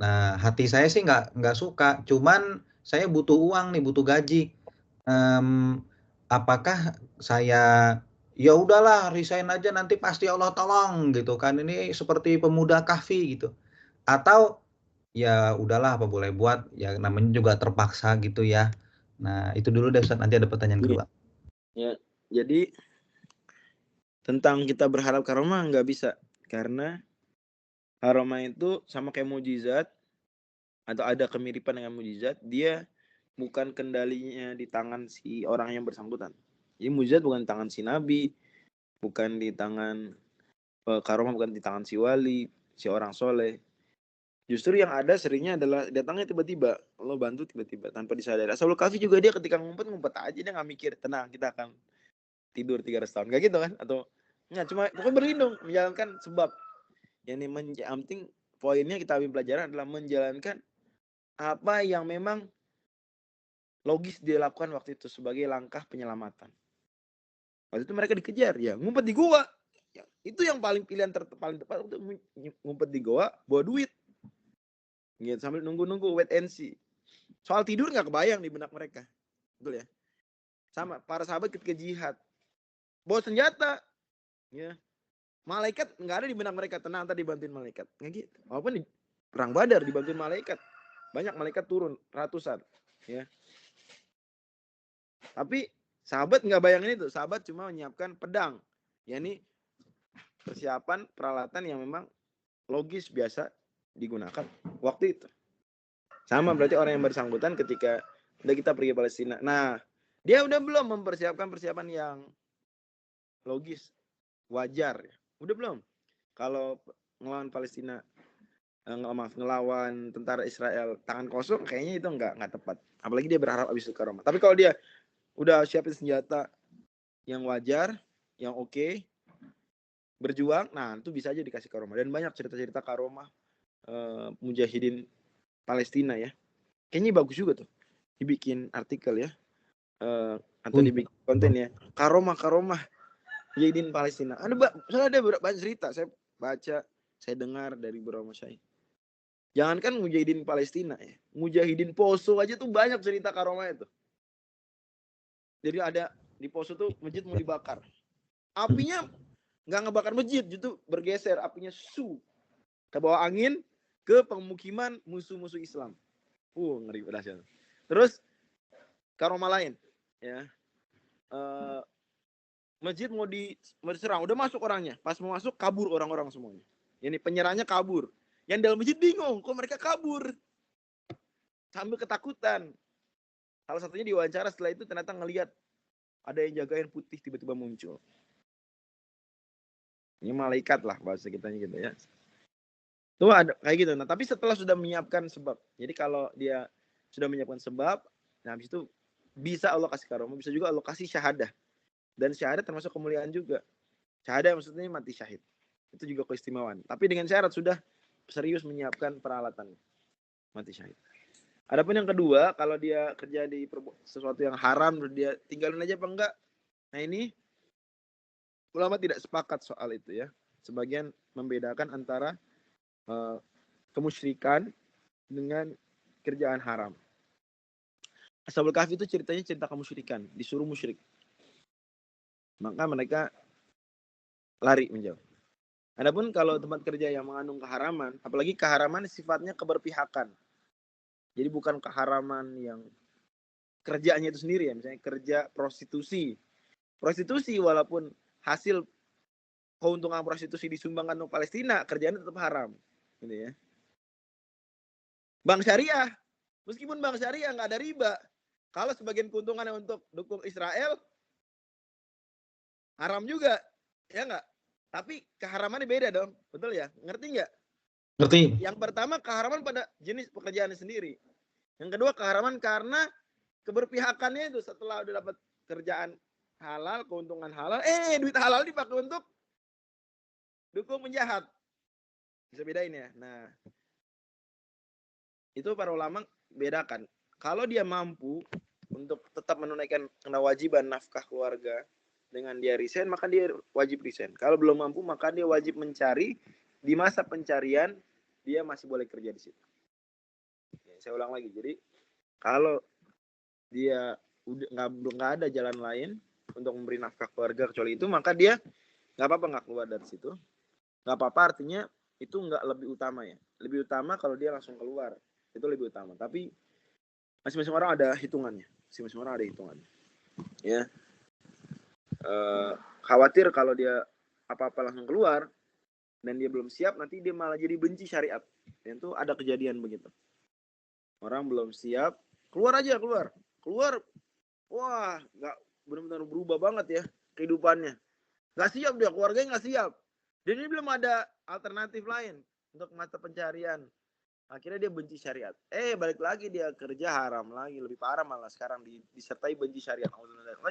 Nah, hati saya sih nggak suka, cuman saya butuh uang nih, butuh gaji. Apakah saya ya udahlah resign aja nanti pasti Allah tolong gitu kan? Ini seperti pemuda kahfi gitu. Atau ya udahlah apa boleh buat, ya namanya juga terpaksa gitu ya. Nah, itu dulu deh Ustaz, nanti ada pertanyaan kedua. Ya, jadi tentang kita berharap karomah nggak bisa, karena karomah itu sama kayak mujizat atau ada kemiripan dengan mujizat, dia bukan kendalinya di tangan si orang yang bersangkutan. Jadi mujizat bukan di tangan si nabi, bukan di tangan karomah bukan di tangan si wali, si orang soleh. Justru yang ada seringnya adalah datangnya tiba-tiba, Allah bantu tiba-tiba tanpa disadari. Ashabul Kahfi juga dia ketika ngumpet aja, dia nggak mikir tenang kita akan tidur 300 tahun, kayak gitu kan? Atau nggak, cuma pokoknya berlindung menjalankan sebab. Yang penting poinnya kita ambil pelajaran adalah menjalankan apa yang memang logis dia lakukan waktu itu sebagai langkah penyelamatan. Waktu itu mereka dikejar ya, ngumpet di goa. Ya, itu yang paling pilihan paling tepat untuk ngumpet di goa, bawa duit. Gitu, sambil nunggu wait and see. Soal tidur nggak kebayang di benak mereka. Betul ya? Sama para sahabat ketika jihad. Bawa senjata. Ya. Malaikat nggak ada di benak mereka. Tenang, tadi dibantuin malaikat. Nggak gitu. Walaupun di perang Badar dibantuin malaikat. Banyak malaikat turun, ratusan. Ya. Tapi sahabat nggak bayangin itu. Sahabat cuma menyiapkan pedang. Ya ini persiapan peralatan yang memang logis biasa digunakan waktu itu. Sama berarti orang yang bersangkutan ketika udah kita pergi Palestina. Nah, dia udah belum mempersiapkan persiapan yang logis, wajar. Udah belum? Kalau ngelawan Palestina, ngelawan tentara Israel tangan kosong, kayaknya itu nggak tepat. Apalagi dia berharap habis itu karomah. Tapi kalau dia udah siapin senjata yang wajar, yang oke, berjuang, nah itu bisa aja dikasih karomah. Dan banyak cerita-cerita karomah mujahidin Palestina ya. Kayaknya bagus juga tuh. Dibikin artikel ya. Atau dibikin konten ya. Karomah Mujahidin Palestina. Soalnya ada banyak cerita. Saya baca, saya dengar dari beberapa masyayikh. Jangankan Mujahidin Palestina ya. Mujahidin Poso aja tuh banyak cerita karomah itu. Jadi ada di Poso tuh masjid mau dibakar. Apinya nggak ngebakar masjid, itu bergeser apinya ke bawah angin ke pemukiman musuh-musuh Islam. Ngeri dahsyat. Terus karomah lain ya. Masjid mau diserang, udah masuk orangnya. Pas mau masuk kabur orang-orang semuanya. Ini penyerangnya kabur. Yang dalam masjid bingung, kok mereka kabur? Sambil ketakutan. Salah satunya diwawancara setelah itu ternyata ngelihat ada yang jagain putih tiba-tiba muncul. Ini malaikat lah bahasa kitanya gitu ya. Tuh ada kayak gitu. Nah, tapi setelah sudah menyiapkan sebab. Jadi kalau dia sudah menyiapkan sebab, nah habis itu bisa Allah kasih karomah, bisa juga Allah kasih syahadah. Dan syahadah termasuk kemuliaan juga. Syahadah maksudnya mati syahid. Itu juga keistimewaan. Tapi dengan syarat sudah serius menyiapkan peralatan mati syahid. Adapun yang kedua, kalau dia kerja di sesuatu yang haram, dia tinggalin aja apa enggak? Nah ini ulama tidak sepakat soal itu ya. Sebagian membedakan antara kemusyrikan dengan kerjaan haram. Ashabul Kahfi itu ceritanya cerita kemusyrikan, disuruh musyrik. Maka mereka lari menjauh. Adapun kalau tempat kerja yang mengandung keharaman, apalagi keharaman sifatnya keberpihakan. Jadi bukan keharaman yang kerjaannya itu sendiri ya, misalnya kerja prostitusi. Prostitusi walaupun hasil keuntungan prostitusi disumbangkan untuk Palestina, kerjaannya tetap haram. Gitu ya. Bank syariah, meskipun bank syariah nggak ada riba, kalau sebagian keuntungannya untuk dukung Israel, haram juga, ya nggak? Tapi keharamannya beda dong, betul ya? Ngerti nggak? Ngerti. Yang pertama keharaman pada jenis pekerjaannya sendiri. Yang kedua keharaman karena keberpihakannya itu setelah udah dapat kerjaan halal, keuntungan halal, duit halal dipakai untuk dukung penjahat. Bisa bedain ya. Nah, itu para ulama bedakan. Kalau dia mampu untuk tetap menunaikan kewajiban nafkah keluarga dengan dia resign, maka dia wajib resign. Kalau belum mampu, maka dia wajib mencari. Di masa pencarian, dia masih boleh kerja di situ. Ya, saya ulang lagi. Jadi, kalau dia nggak ada jalan lain untuk memberi nafkah keluarga kecuali itu, maka dia nggak apa-apa nggak keluar dari situ. Nggak apa-apa artinya itu nggak lebih utama ya. Lebih utama kalau dia langsung keluar, itu lebih utama. Tapi masing-masing orang ada hitungannya. Ya. Khawatir kalau dia apa-apa langsung keluar dan dia belum siap, nanti dia malah jadi benci syariat. Dan itu ada kejadian begitu. Orang belum siap, keluar. Wah, nggak benar-benar berubah banget ya kehidupannya. Nggak siap dia, keluarganya nggak siap. Dan ini belum ada alternatif lain untuk mata pencarian. Akhirnya dia benci syariat. Balik lagi dia kerja haram lagi, lebih parah malah sekarang disertai benci syariat.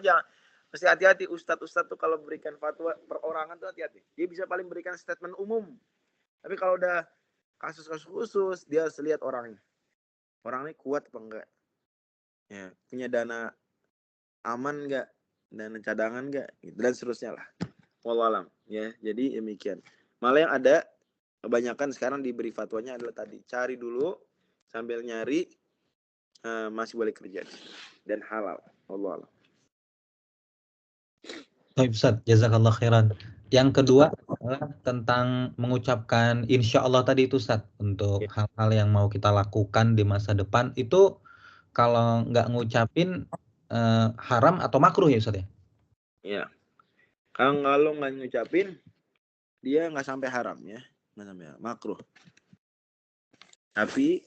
Jangan, mesti hati-hati ustadz tuh kalau berikan fatwa perorangan tuh hati-hati. Dia bisa paling berikan statement umum. Tapi kalau udah kasus-kasus khusus, dia harus lihat orangnya. Orangnya kuat apa enggak? Ya, punya dana aman enggak? Dana cadangan enggak? Gitu, dan seterusnya lah. Wallahualam. Ya, jadi demikian. Malah yang ada kebanyakan sekarang diberi fatwanya adalah tadi, cari dulu sambil nyari masih boleh kerja dan halal. Wallahualam. Baik Ustaz, jazakallah khairan. Yang kedua adalah tentang mengucapkan insya Allah tadi itu Ustaz, untuk hal-hal yang mau kita lakukan di masa depan itu kalau nggak ngucapin haram atau makruh ya Ustaz ya? Iya. Kalau nggak ngucapin dia nggak sampai haram ya, nggak sampai makruh. Tapi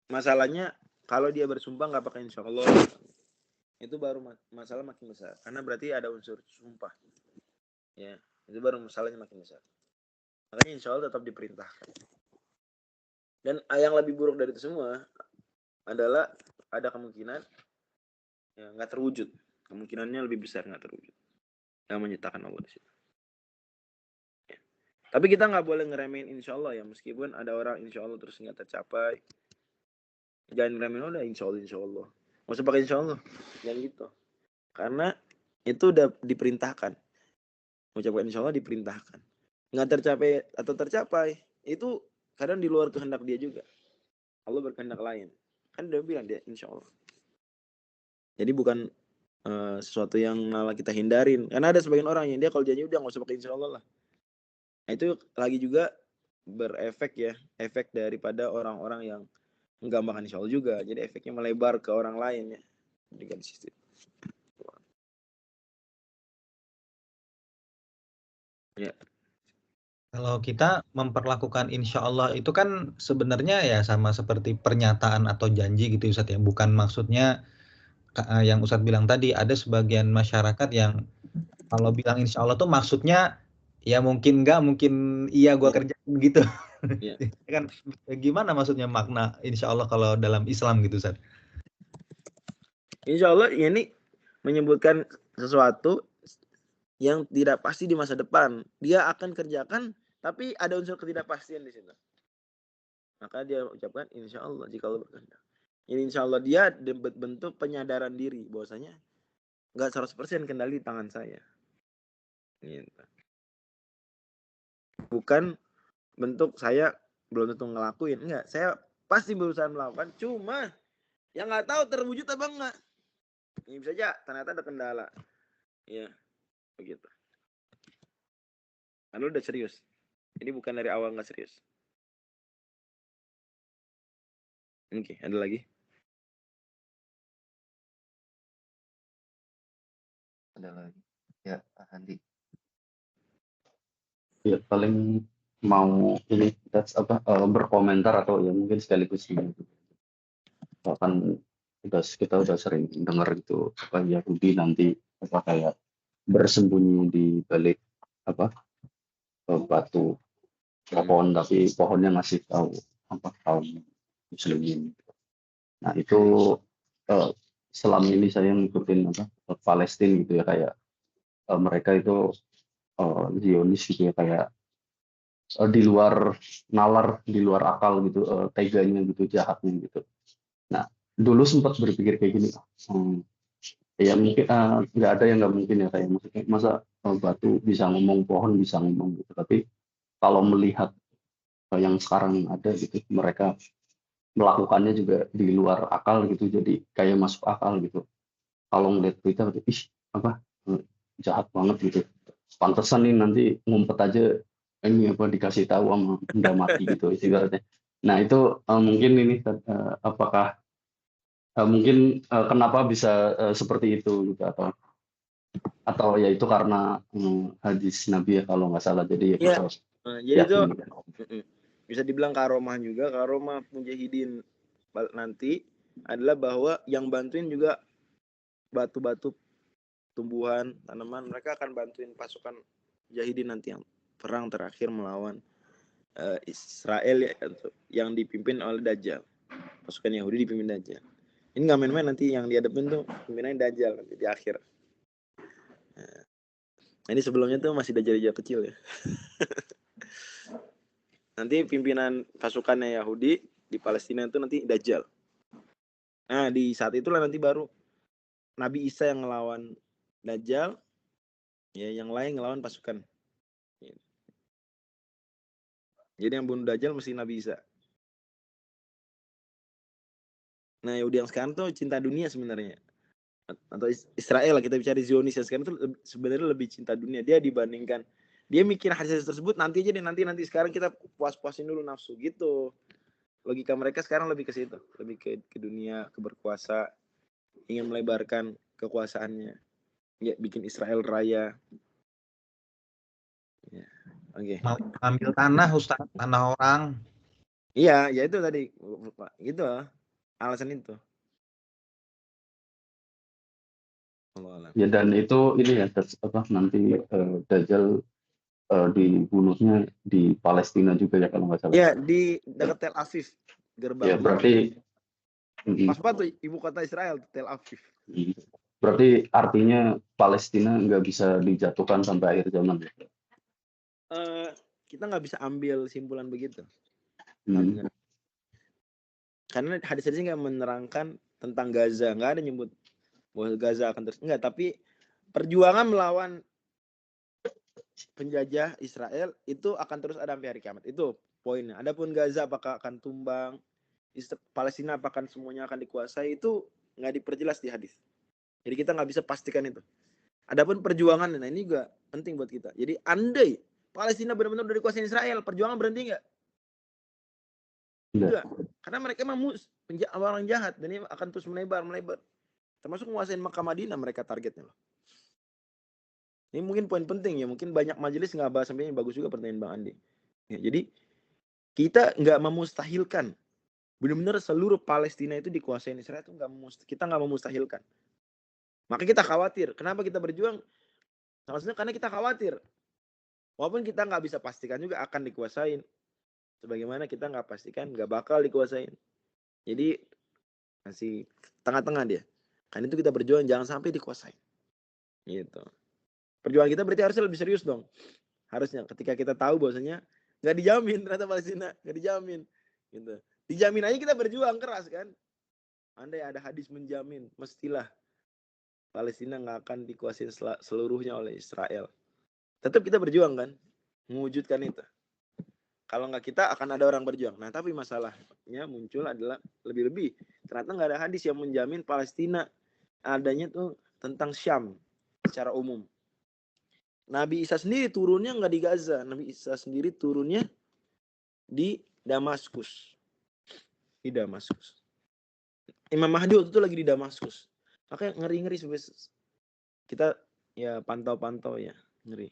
masalahnya kalau dia bersumpah nggak pakai insya Allah, itu baru masalah makin besar. Karena berarti ada unsur sumpah. Ya, itu baru masalahnya makin besar. Makanya insya Allah tetap diperintahkan. Dan yang lebih buruk dari itu semua adalah ada kemungkinan ya, nggak terwujud. Kemungkinannya lebih besar nggak terwujud. Yang menyatakan Allah di situ. Tapi kita nggak boleh ngeremehin insya Allah ya, meskipun ada orang insya Allah terus nggak tercapai. Jangan remehin, udah insya Allah. Nggak usah pakai insya Allah. Jangan gitu. Karena itu udah diperintahkan. Mengucapkan insya Allah diperintahkan. Nggak tercapai atau tercapai, itu kadang di luar kehendak dia juga. Allah berkehendak lain. Kan dia bilang dia insya Allah. Jadi bukan sesuatu yang malah kita hindarin. Karena ada sebagian orang yang dia kalau janji udah nggak usah pakai insya Allah lah. Nah, itu lagi juga berefek ya, efek daripada orang-orang yang enggak makan insya Allah juga. Jadi efeknya melebar ke orang lain ya. Dengan sistem. Ya. Kalau kita memperlakukan insya Allah itu kan sebenarnya ya sama seperti pernyataan atau janji gitu Ustadz ya. Bukan maksudnya yang Ustadz bilang tadi, ada sebagian masyarakat yang kalau bilang insya Allah tuh maksudnya ya mungkin enggak, mungkin iya gua kerjain gitu. Ya. Kan gimana maksudnya makna insya Allah kalau dalam Islam gitu Ustadz? Insya Allah ini menyebutkan sesuatu yang tidak pasti di masa depan. Dia akan kerjakan, tapi ada unsur ketidakpastian di situ. Maka dia ucapkan insya Allah jika Allah berkehendak. Ini insya Allah dia bentuk penyadaran diri bahwasanya nggak 100% kendali di tangan saya. Gitu. Bukan bentuk saya belum tentu ngelakuin, enggak. Saya pasti berusaha melakukan, cuma yang nggak tahu terwujud apa enggak. Ini bisa aja ternyata ada kendala. Ya, begitu. Kan udah serius. Ini bukan dari awal nggak serius. Oke, ada lagi? Ada lagi. Ya, Pak Handi. Ya paling mau ini berkomentar atau ya mungkin sekaligus ini. Kan kita udah sering dengar gitu apa Yahudi nanti apa kayak bersembunyi di balik batu pohon, tapi pohonnya ngasih tahu kaum muslimin. Nah itu selama ini saya ngikutin Palestina gitu ya, kayak mereka itu Zionis gitu ya, kayak di luar nalar, di luar akal gitu, teganya gitu, jahatnya gitu. Nah dulu sempat berpikir kayak gini, ya mungkin nggak ada yang nggak mungkin ya, kayak maksudnya masa batu bisa ngomong, pohon bisa ngomong gitu. Tapi kalau melihat yang sekarang ada gitu, mereka melakukannya juga di luar akal gitu, jadi kayak masuk akal gitu. Kalau ngeliat berita, jahat banget gitu. Pantesan nih nanti ngumpet aja ini dikasih tahu sama benda mati gitu ibaratnya. Nah itu mungkin ini apakah mungkin kenapa bisa seperti itu gitu, atau ya itu karena hadis Nabi ya kalau nggak salah, jadi ya, jadi itu bisa dibilang karomah juga. Karomah mujahidin nanti adalah bahwa yang bantuin juga batu-batu, tumbuhan, tanaman. Mereka akan bantuin pasukan mujahidin nanti yang perang terakhir melawan Israel ya, yang dipimpin oleh Dajjal. Pasukan Yahudi dipimpin Dajjal. Ini nggak main-main, nanti yang dihadapin tuh pimpinannya Dajjal nanti di akhir. Nah, ini sebelumnya tuh masih Dajjal kecil ya. Nanti pimpinan pasukannya Yahudi di Palestina itu nanti Dajjal. Nah di saat itulah nanti baru Nabi Isa yang ngelawan Dajjal, ya yang lain ngelawan pasukan. Jadi yang bunuh Dajjal mesti Nabi Isa. Nah Yahudi yang sekarang tuh cinta dunia sebenarnya. Atau Israel lah, kita bicara Zionis yang sekarang tuh sebenarnya lebih cinta dunia. Dia dibandingkan, dia mikir hadis tersebut nanti aja deh, nanti sekarang kita puas-puasin dulu nafsu gitu. Logika mereka sekarang lebih ke situ, lebih ke dunia, ke berkuasa, ingin melebarkan kekuasaannya, ya bikin Israel raya. Ya, oke. Ambil tanah Ustaz, tanah orang. Iya, ya itu tadi, gitu alasan itu. Ya dan itu ini ya nanti Dajjal dibunuhnya di Palestina juga ya kalau nggak salah. Ya di dekat Tel Aviv, gerbang. Ya berarti pas tuh ibu kota Israel, Tel Aviv. Berarti artinya Palestina nggak bisa dijatuhkan sampai akhir zaman ya? Kita nggak bisa ambil simpulan begitu. karena hadis-hadisnya nggak menerangkan tentang Gaza, nggak ada nyebut bahwa Gaza akan terus, enggak, tapi perjuangan melawan penjajah Israel itu akan terus ada sampai hari kiamat. Itu poinnya. Adapun Gaza apakah akan tumbang, Palestina apakah semuanya akan dikuasai, itu nggak diperjelas di hadis. Jadi kita nggak bisa pastikan itu. Adapun perjuangan, nah ini juga penting buat kita. Jadi andai Palestina benar-benar udah dikuasai Israel, perjuangan berhenti nggak? Enggak. Karena mereka memang orang jahat dan ini akan terus melebar. Termasuk menguasai Makkah Madinah mereka targetnya loh. Ini mungkin poin penting ya. Mungkin banyak majelis nggak bahas sampai ini. Bagus juga pertanyaan Bang Andi. Ya, jadi kita nggak memustahilkan. Benar-benar seluruh Palestina itu dikuasai Israel itu kita nggak memustahilkan. Maka kita khawatir. Kenapa kita berjuang? Maksudnya karena kita khawatir. Walaupun kita nggak bisa pastikan juga akan dikuasain. Sebagaimana kita nggak pastikan nggak bakal dikuasain. Jadi masih tengah-tengah dia. Kan itu kita berjuang jangan sampai dikuasain. Gitu. Perjuangan kita berarti harusnya lebih serius dong. Harusnya ketika kita tahu bahwasanya nggak dijamin ternyata Palestina nggak dijamin. Gitu. Dijamin aja kita berjuang keras kan. Andai ada hadis menjamin, mestilah Palestina nggak akan dikuasai seluruhnya oleh Israel. Tetap kita berjuang kan, mewujudkan itu. Kalau nggak kita akan ada orang berjuang. Nah tapi masalahnya muncul adalah lebih-lebih. Ternyata nggak ada hadis yang menjamin Palestina. Adanya tuh tentang Syam secara umum. Nabi Isa sendiri turunnya nggak di Gaza. Nabi Isa sendiri turunnya di Damaskus. Di Damaskus. Imam Mahdi waktu itu lagi di Damaskus. Makanya ngeri-ngeri. Kita ya pantau-pantau ya. Ngeri.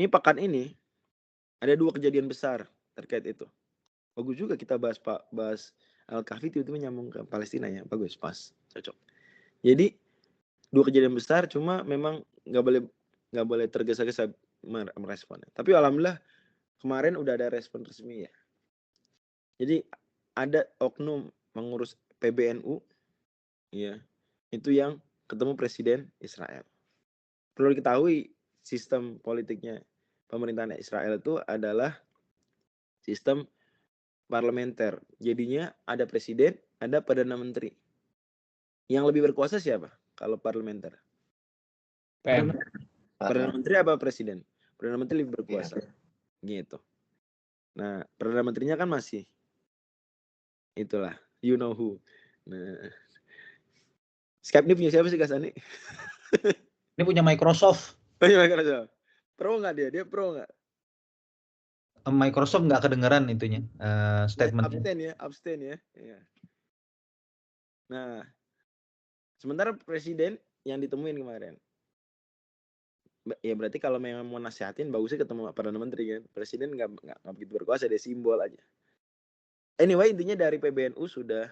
Ini pekan ini ada 2 kejadian besar terkait itu. Bagus juga kita bahas Al-Kahfi itu menyambung ke Palestina ya. Bagus, pas, cocok. Jadi 2 kejadian besar cuma memang nggak boleh tergesa-gesa meresponnya. Tapi alhamdulillah kemarin udah ada respon resmi ya. Jadi ada oknum mengurus PBNU ya. Itu yang ketemu Presiden Israel. Perlu diketahui sistem politiknya pemerintahan Israel itu adalah sistem parlementer. Jadinya ada presiden, ada perdana menteri. Yang lebih berkuasa siapa kalau parlementer? PM. Perdana menteri apa presiden? Perdana menteri lebih berkuasa. Gitu. Nah, perdana menterinya kan masih itulah, you know who. Nah, Skype ini punya siapa sih Kasani? Ini punya Microsoft. Punya Microsoft. Pro nggak dia? Dia pro nggak? Microsoft nggak kedengeran itunya statementnya. Abstain ya. Nah, sementara presiden yang ditemuin kemarin, ya berarti kalau memang mau nasihatin bagusnya ketemu perdana menteri kan. Presiden nggak begitu berkuasa, dia simbol aja. Anyway, intinya dari PBNU sudah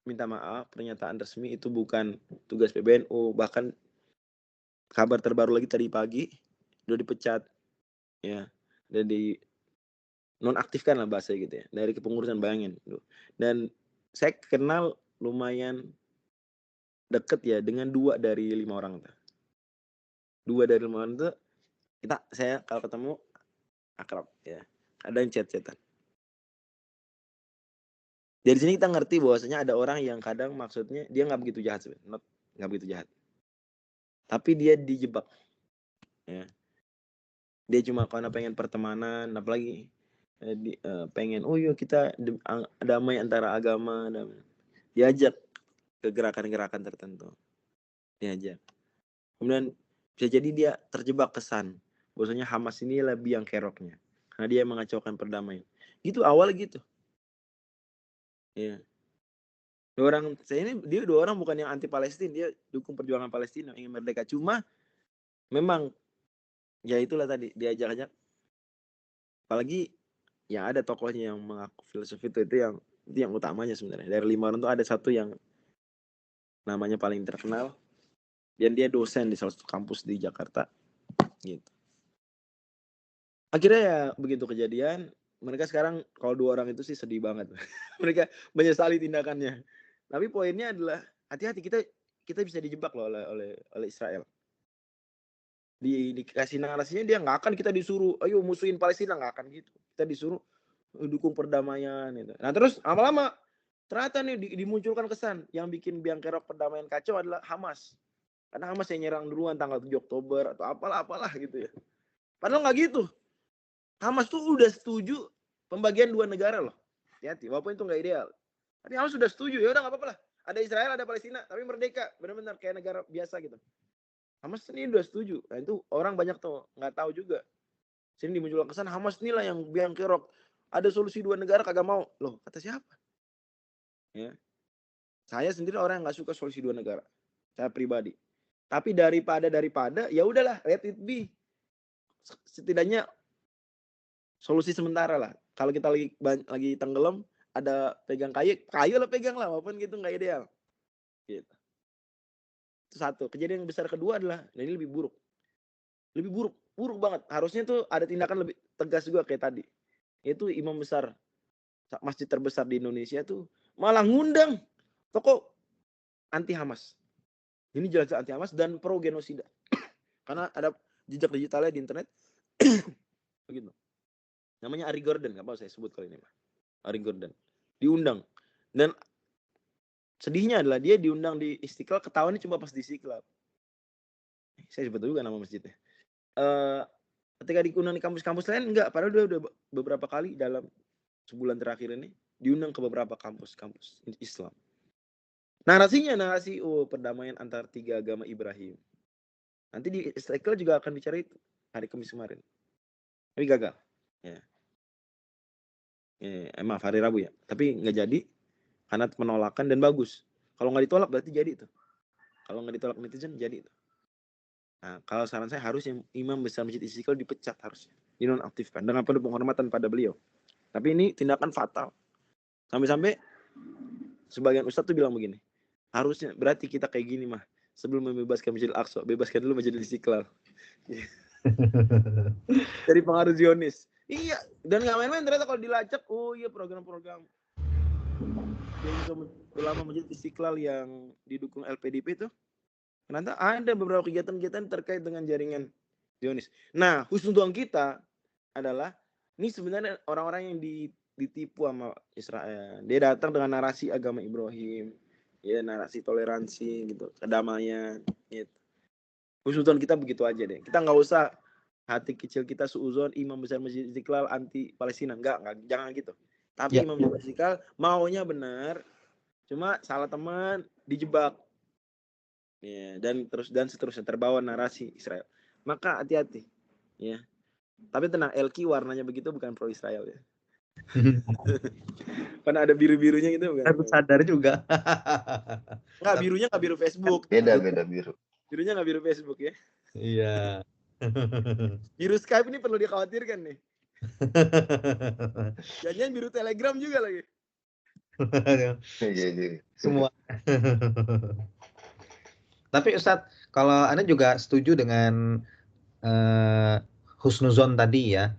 minta maaf, pernyataan resmi itu bukan tugas PBNU, bahkan kabar terbaru lagi tadi pagi udah dipecat ya, dan di nonaktifkan lah bahasa gitu ya dari kepengurusan, bayangin. Dan saya kenal lumayan deket ya dengan 2 dari 5 orang tuh. 2 dari 5 orang tuh saya kalau ketemu akrab ya. Ada yang chat-chatan. Dari sini kita ngerti bahwasanya ada orang yang kadang maksudnya dia nggak begitu jahat sebenarnya, nggak begitu jahat. Tapi dia dijebak. Ya. Dia cuma karena pengen pertemanan, apalagi pengen yuk kita damai antara agama, diajak ke gerakan-gerakan tertentu. Diajak. Kemudian bisa jadi dia terjebak kesan bahwasanya Hamas ini lebih yang keroknya karena dia mengacaukan perdamaian. Gitu awal gitu. Ya. Dia 2 orang bukan yang anti Palestina, dia dukung perjuangan Palestina, ingin merdeka. Cuma memang ya itulah tadi diajak-ajak. Apalagi yang ada tokohnya yang mengaku filsuf itu yang utamanya sebenarnya. Dari 5 orang itu ada 1 yang namanya paling terkenal. Dan dia dosen di salah satu kampus di Jakarta. Gitu. Akhirnya ya begitu kejadian, mereka sekarang kalau 2 orang itu sih sedih banget. Mereka menyesali tindakannya. Tapi poinnya adalah hati-hati, kita bisa dijebak loh oleh Israel. Dikasih narasinya dia nggak akan kita disuruh ayo musuhin Palestina, nggak akan gitu. Kita disuruh dukung perdamaian gitu. Nah terus lama-lama Ternyata nih dimunculkan kesan yang bikin biang kerok perdamaian kacau adalah Hamas. Karena Hamas yang nyerang duluan tanggal 7 Oktober atau apalah gitu ya. Padahal nggak gitu. Hamas tuh udah setuju pembagian 2 negara loh. Hati-hati, walaupun itu nggak ideal. Tapi Hamas sudah setuju, ya udah nggak apa-apa lah. Ada Israel, ada Palestina, tapi merdeka, benar-benar kayak negara biasa gitu. Hamas ini udah setuju. Nah itu orang banyak tuh nggak tahu juga. Sini dimunculkan kesan Hamas inilah yang biang kerok. Ada solusi 2 negara kagak mau. Loh, kata siapa? Ya. Saya sendiri orang yang nggak suka solusi 2 negara. Saya pribadi. Tapi daripada ya udahlah, let it be. Setidaknya solusi sementara lah. Kalau kita lagi tenggelam, ada pegang kayu lah pegang lah, walaupun gitu nggak ideal. Gitu. Itu satu. Kejadian yang besar kedua adalah, nah ini lebih buruk. Lebih buruk banget. Harusnya tuh ada tindakan lebih tegas juga kayak tadi. Itu imam besar masjid terbesar di Indonesia tuh malah ngundang tokoh anti Hamas. Ini jelas anti Hamas dan pro genosida. Karena ada jejak digitalnya di internet. Begitu. Namanya Ari Gordon, nggak mau saya sebut kali ini, Pak. Ari Gordon diundang, dan sedihnya adalah dia diundang di Istiqlal, ketahuannya cuma pas di Istiqlal. Saya sebut juga nama masjidnya. Ketika diundang di kampus-kampus lain enggak, padahal dia udah beberapa kali dalam sebulan terakhir ini diundang ke beberapa kampus Islam. Narasi perdamaian antar 3 agama Ibrahim. Nanti di Istiqlal juga akan bicara itu hari Kamis kemarin, tapi gagal. Ya. Maaf, hari Rabu ya. Tapi nggak jadi karena penolakan, dan bagus. Kalau nggak ditolak berarti jadi itu. Kalau nggak ditolak netizen jadi itu. Nah, kalau saran saya harusnya imam besar Masjid Istiqlal dipecat harusnya. Dinonaktifkan dengan penuh penghormatan pada beliau. Tapi ini tindakan fatal. Sampai-sampai sebagian ustadz tuh bilang begini. Harusnya berarti kita kayak gini mah. Sebelum membebaskan Masjid Al-Aqsa, bebaskan dulu Masjid Istiqlal. Dari pengaruh Zionis. Iya, dan nggak main-main ternyata kalau dilacak, oh iya program-program ulama Masjid Istiqlal yang didukung LPDP itu, ternyata ada beberapa kegiatan-kegiatan terkait dengan jaringan Zionis. Nah, husnuzon kita adalah, ini sebenarnya orang-orang yang ditipu sama Israel. Dia datang dengan narasi agama Ibrahim, ya narasi toleransi gitu, kedamaian gitu. Husnuzon kita begitu aja deh. Kita nggak usah hati kecil kita suuzon imam besar Masjid Istiqlal anti Palestina, enggak, jangan gitu. Tapi imam besar Istiqlal maunya benar, cuma salah teman, dijebak. Ya, dan seterusnya terbawa narasi Israel. Maka hati-hati. Ya. Tapi tenang, Elki warnanya begitu bukan pro Israel ya. Karena ada biru-birunya gitu bukan. Aku sadar juga. Enggak, birunya enggak biru Facebook. Beda biru. Birunya enggak biru Facebook ya. Iya. Biru Skype ini perlu dikhawatirkan nih. Jangan biru Telegram juga lagi. Semua. Tapi Ustadz, kalau Anda juga setuju dengan husnuzon tadi ya.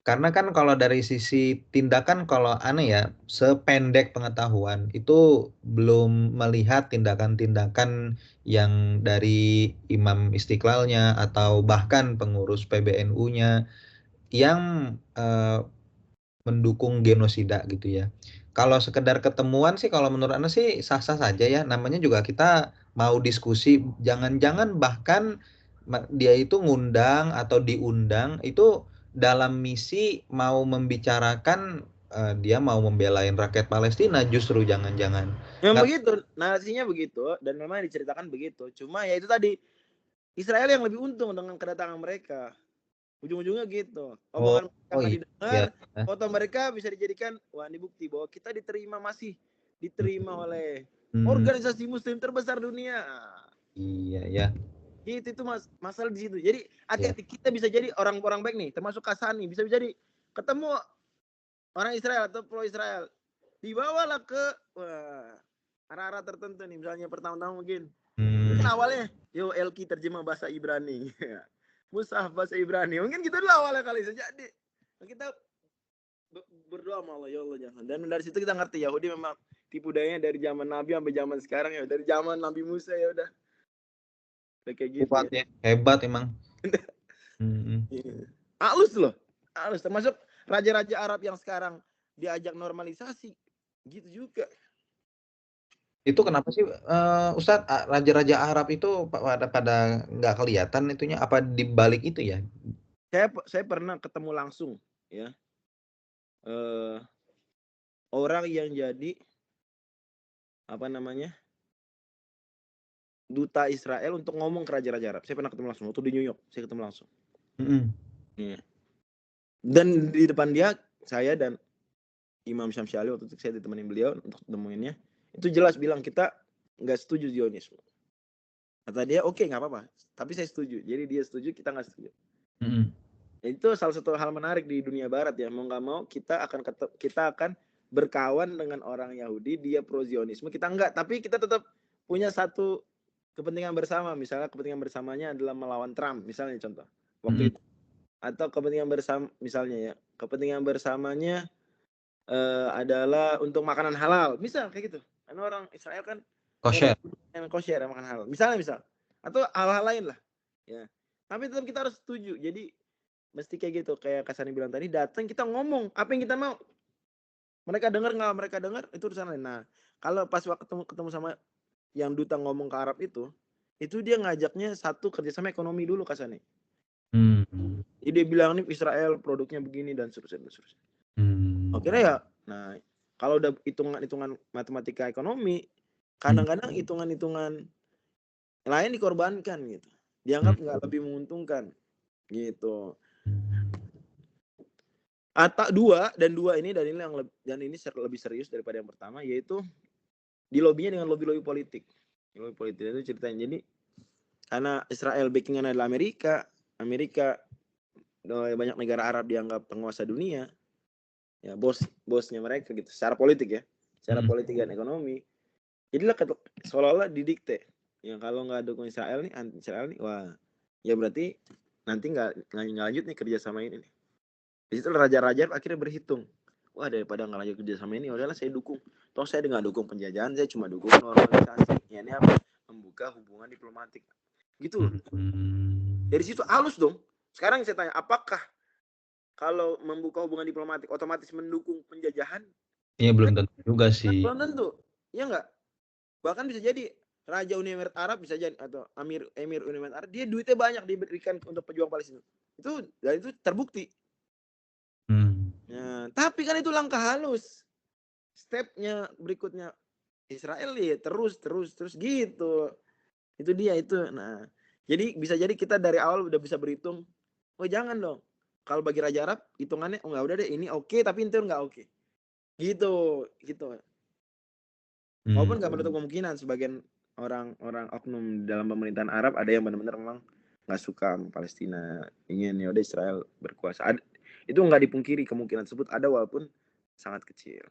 Karena kan kalau dari sisi tindakan, kalau aneh ya, sependek pengetahuan itu belum melihat tindakan-tindakan yang dari Imam Istiqlalnya atau bahkan pengurus PBNU-nya yang mendukung genosida gitu ya. Kalau sekedar ketemuan sih, kalau menurut Anda sih sah-sah saja ya. Namanya juga kita mau diskusi, jangan-jangan bahkan dia itu ngundang atau diundang itu dalam misi mau membicarakan dia mau membelain rakyat Palestina, justru jangan-jangan. Memang begitu, narasinya begitu, dan memang diceritakan begitu. Cuma ya itu tadi, Israel yang lebih untung dengan kedatangan mereka. Ujung-ujungnya gitu. Omongan mereka didengar, foto mereka bisa dijadikan, wah ini bukti bahwa kita masih diterima oleh organisasi Muslim terbesar dunia. Iya ya. Itu masalah di situ. Jadi hati-hati, kita bisa jadi orang-orang baik nih, termasuk Kasani, bisa jadi ketemu orang Israel atau pro Israel, dibawalah ke arah-arah tertentu nih, misalnya pertama-tama mungkin awalnya Elki terjemah bahasa Ibrani. Mushaf bahasa Ibrani. Mungkin kita dulu awalnya kali saja. Kita berdoa sama Allah, ya Allah jangan. Dan dari situ kita ngerti Yahudi memang tipu dayanya dari zaman Nabi sampai zaman sekarang ya. Dari zaman Nabi Musa ya udah. Kayak gitu. Hebat ya. Hebat emang. Halus loh. Halus. Termasuk raja-raja Arab yang sekarang diajak normalisasi. Gitu juga. Itu kenapa sih Ustadz, raja-raja Arab itu pada nggak kelihatan itunya, apa di balik itu ya? Saya pernah ketemu langsung ya orang yang jadi apa namanya duta Israel untuk ngomong ke raja-raja Arab. Saya pernah ketemu langsung waktu di New York. Saya ketemu langsung. Iya. Dan di depan dia saya dan Imam Syamsi Ali waktu itu saya ditemenin beliau untuk temuinnya. Itu jelas bilang kita nggak setuju Zionisme. Kata dia oke, nggak apa-apa. Tapi saya setuju. Jadi dia setuju, kita nggak setuju. Itu salah satu hal menarik di dunia Barat ya. Mau nggak mau kita akan berkawan dengan orang Yahudi. Dia pro Zionisme, kita enggak. Tapi kita tetap punya satu kepentingan bersama. Misalnya kepentingan bersamanya adalah melawan Trump. Misalnya contoh waktu itu. Atau kepentingan bersama misalnya ya. Kepentingan bersamanya adalah untuk makanan halal. Misal kayak gitu. Karena orang Israel kan Kosher. Kosher makan halal. Misal. Atau hal-hal lain lah. Ya. Tapi tetap kita harus setuju. Jadi mesti kayak gitu. Kayak Kasani bilang tadi, datang kita ngomong apa yang kita mau. Mereka dengar nggak mereka dengar itu urusan lain. Nah, kalau pas waktu ketemu sama yang duta ngomong ke Arab itu dia ngajaknya satu kerjasama ekonomi dulu Kasani. Jadi dia bilang nih Israel produknya begini dan seterusnya. Akhirnya ya, nah kalau udah hitungan matematika ekonomi, kadang-kadang hitungan lain dikorbankan gitu, dianggap nggak lebih menguntungkan gitu. Atau dua ini lebih serius daripada yang pertama, yaitu di lobbynya dengan lobby politik. Lobby politik itu ceritanya. Jadi karena Israel backing-nya adalah Amerika banyak negara Arab dianggap penguasa dunia. Ya bosnya mereka gitu secara politik ya, secara politik dan ekonomi. Jadilah seolah-olah didikte. Ya kalau nggak dukung Israel nih, anti Israel nih, wah ya berarti nanti nggak lanjut nih kerjasama ini nih. Di situ raja-raja akhirnya berhitung, wah daripada nggak lanjut kerjasama ini, udahlah saya dukung. Toh saya nggak dukung penjajahan, saya cuma dukung normalisasi. Ya ini apa? Membuka hubungan diplomatik. Gitu. Dari situ halus dong. Sekarang saya tanya, apakah kalau membuka hubungan diplomatik otomatis mendukung penjajahan? Iya belum tentu juga sih. Belum tentu, ya nggak. Bahkan bisa jadi Raja Uni Emirat Arab bisa jadi atau Emir Uni Emirat Arab dia duitnya banyak diberikan untuk pejuang Palestina. Itu terbukti. Ya, tapi kan itu langkah halus. Stepnya berikutnya Israel ya terus gitu. Itu dia itu. Nah, jadi bisa jadi kita dari awal udah bisa berhitung. Oh jangan dong. Kalau bagi Raja Arab hitungannya nggak udah deh ini oke tapi itu nggak oke. Gitu. Walaupun nggak menutup kemungkinan sebagian orang oknum dalam pemerintahan Arab ada yang benar-benar memang nggak suka Palestina, ingin ya udah Israel berkuasa. Itu nggak dipungkiri, kemungkinan tersebut ada walaupun sangat kecil.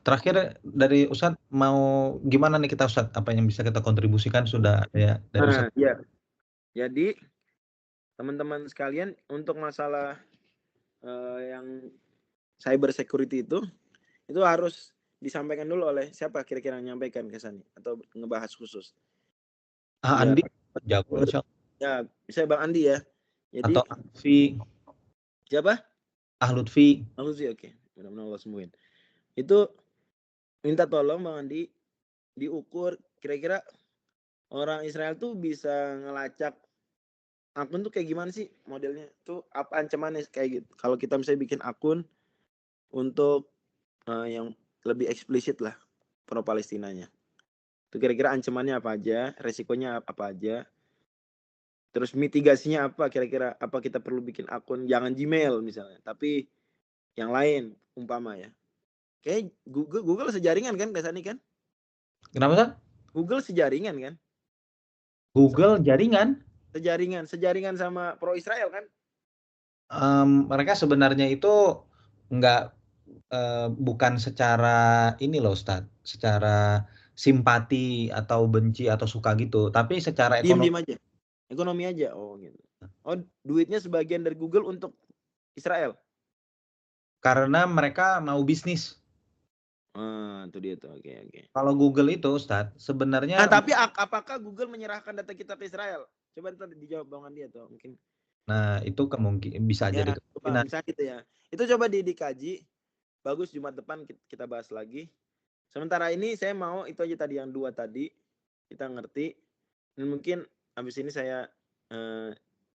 Terakhir dari Ustadz, mau gimana nih kita Ustadz? Apa yang bisa kita kontribusikan sudah ya dari Ustadz? Ya. Jadi teman-teman sekalian untuk masalah yang cyber security itu harus disampaikan dulu oleh siapa kira-kira yang menyampaikan ke Sani atau ngebahas khusus? Andi jago insya Allah. Ya, bisa Bang Andi ya. Jadi atau Lutfi. Siapa? Lutfi. Oke. Mudah-mudahan Allah sembuhin. Itu minta tolong Bang Andi diukur kira-kira orang Israel tuh bisa ngelacak akun tuh kayak gimana sih modelnya? Tuh apa ancamannya kayak gitu. Kalau kita misalnya bikin akun untuk yang lebih eksplisit lah pro Palestinanya. Itu kira-kira ancamannya apa aja, resikonya apa aja. Terus mitigasinya apa kira-kira? Apa kita perlu bikin akun jangan Gmail misalnya, tapi yang lain umpama ya. Kayak Google sejaringan kan Kasani kan? Kenapa San? Google sejaringan kan? Google jaringan? Sejaringan sama pro Israel kan? Mereka sebenarnya itu bukan secara ini loh Ustadz, secara simpati atau benci atau suka gitu, tapi secara ekonomi. Diem aja. Ekonomi aja. Oh gitu. Oh, duitnya sebagian dari Google untuk Israel. Karena mereka mau bisnis. Itu dia tuh. Oke. Kalau Google itu Ustadz, sebenarnya. Tapi apakah Google menyerahkan data kita ke Israel? Coba ntar dijawab Bang Andi atau mungkin. Nah, itu kemungkinan bisa jadi. Bisa gitu ya. Itu coba dikaji. bagus Jumat depan kita bahas lagi. Sementara ini saya mau itu aja tadi yang 2 tadi kita ngerti, dan mungkin habis ini saya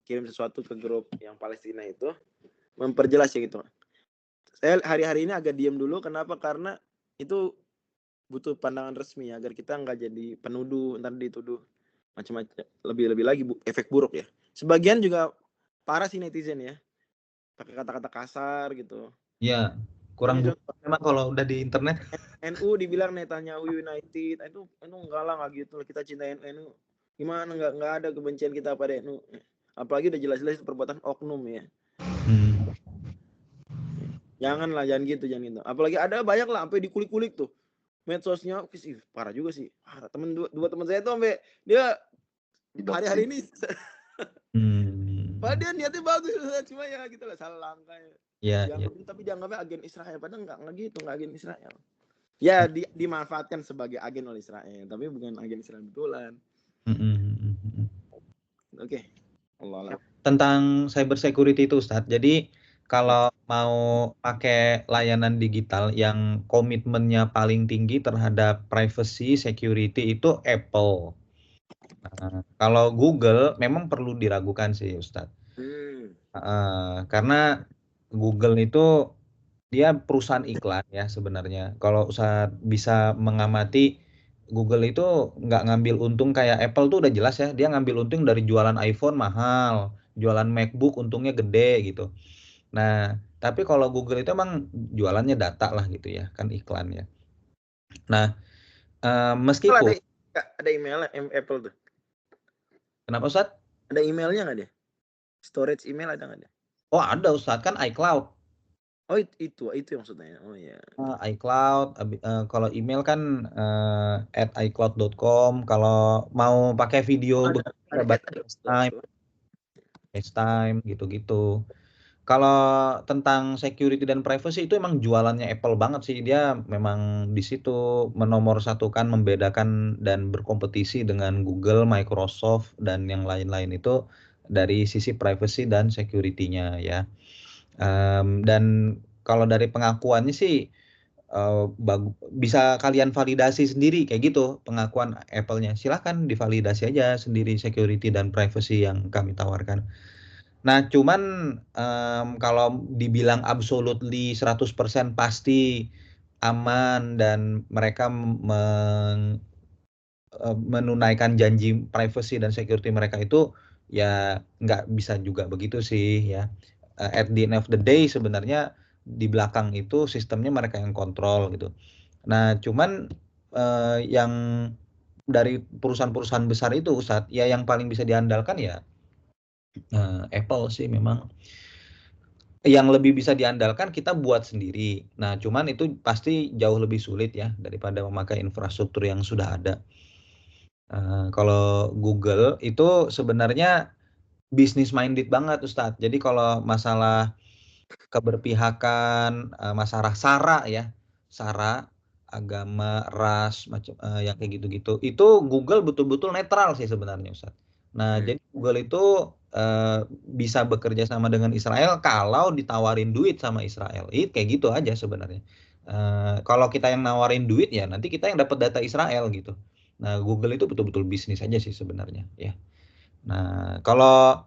kirim sesuatu ke grup yang Palestina itu memperjelas ya gitu. Saya hari-hari ini agak diam dulu, kenapa? Karena itu butuh pandangan resmi agar kita nggak jadi penuduh, ntar dituduh macam-macam, lebih lagi efek buruk ya. Sebagian juga parah sih netizen ya, pakai kata-kata kasar gitu. Ya, kurang memang kalau udah di internet. NU dibilang Netanyahu United, itu enggak lah, nggak gitu. Kita cintain NU. Gimana nggak ada kebencian kita pada NU. Apalagi udah jelas-jelas perbuatan oknum ya. Jangan gitu. Apalagi ada banyak lah sampai dikulik-kulik tuh medsosnya. Parah juga sih. Dua teman saya tuh sampai dia hari-hari ini padahal dia niatnya bagus, cuma ya gitu lah, salah langkah ya. Tapi dianggapnya agen Israel, padahal nggak gitu, nggak agen Israel. Ya dimanfaatkan sebagai agen oleh Israel, tapi bukan agen Israel betulan. Oke. Tentang cyber security itu Ustadz, jadi kalau mau pakai layanan digital yang komitmennya paling tinggi terhadap privacy, security itu Apple. Nah, kalau Google memang perlu diragukan sih Ustadz. Karena Google itu dia perusahaan iklan ya sebenarnya. Kalau Ustadz bisa mengamati, Google itu nggak ngambil untung kayak Apple tuh udah jelas ya. Dia ngambil untung dari jualan iPhone mahal, jualan MacBook untungnya gede gitu. Nah, tapi kalau Google itu emang jualannya data lah gitu ya, kan iklan ya. Nah, meskipun ada emailnya Apple tuh. Kenapa Ustadz? Ada emailnya nggak dia? Storage email ada nggak dia? Oh ada Ustadz, kan iCloud. Oh itu yang maksudnya. Oh ya. iCloud, kalau email kan @icloud.com. Kalau mau pakai video FaceTime gitu-gitu. Kalau tentang security dan privacy itu emang jualannya Apple banget sih. Dia memang di situ menomorsatukan, membedakan dan berkompetisi dengan Google, Microsoft dan yang lain-lain itu dari sisi privacy dan security-nya ya. Dan kalau dari pengakuannya sih bisa kalian validasi sendiri kayak gitu pengakuan Apple-nya. Silahkan divalidasi aja sendiri security dan privacy yang kami tawarkan. Nah, cuman kalau dibilang absolutely 100% pasti aman dan mereka menunaikan janji privacy dan security mereka itu ya nggak bisa juga begitu sih ya. At the end of the day sebenarnya di belakang itu sistemnya mereka yang kontrol gitu. Nah, cuman yang dari perusahaan-perusahaan besar itu Ustadz, ya yang paling bisa diandalkan ya Apple sih memang. Yang lebih bisa diandalkan kita buat sendiri. Nah, cuman itu pasti jauh lebih sulit ya daripada memakai infrastruktur yang sudah ada. Kalau Google itu sebenarnya bisnis minded banget Ustadz. Jadi kalau masalah keberpihakan, masalah SARA ya, SARA, agama, ras, macam yang kayak gitu-gitu, itu Google betul-betul netral sih sebenarnya Ustadz. Nah, jadi Google itu bisa bekerja sama dengan Israel kalau ditawarin duit sama Israel. Kayak gitu aja sebenarnya. Kalau kita yang nawarin duit ya nanti kita yang dapat data Israel gitu. Nah, Google itu betul-betul bisnis aja sih sebenarnya ya. Nah, kalau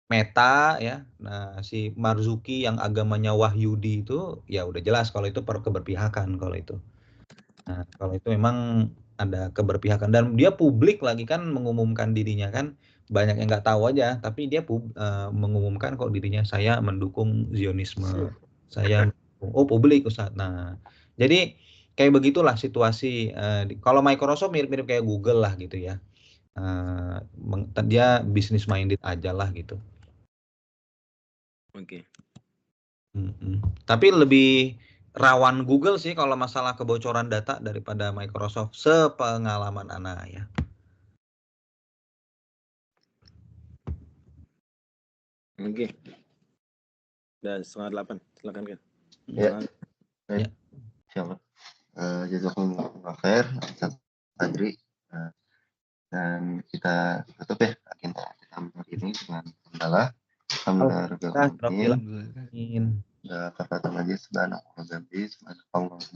Meta ya, nah si Marzuki yang agamanya Wahyudi itu ya udah jelas kalau itu keberpihakan kalau itu. Nah, kalau itu memang ada keberpihakan dan dia publik lagi kan mengumumkan dirinya kan, banyak yang nggak tahu aja tapi dia mengumumkan kok dirinya saya mendukung Zionisme, saya publik Ustaz. Nah, jadi kayak begitulah situasi. Kalau Microsoft mirip-mirip kayak Google lah gitu ya. Dia business minded aja lah gitu. Oke. Tapi lebih rawan Google sih kalau masalah kebocoran data daripada Microsoft sepengalaman Ana ya. Oke. Dan 7:30, silakan kan. Ya. Siapa? Jazakumullah khair, Ustaz Fadri. Dan kita tutup ya agenda kita hari ini dengan hamdalah. Alhamdulillah. Kata lagi subhanahu ganti. Subhanallah.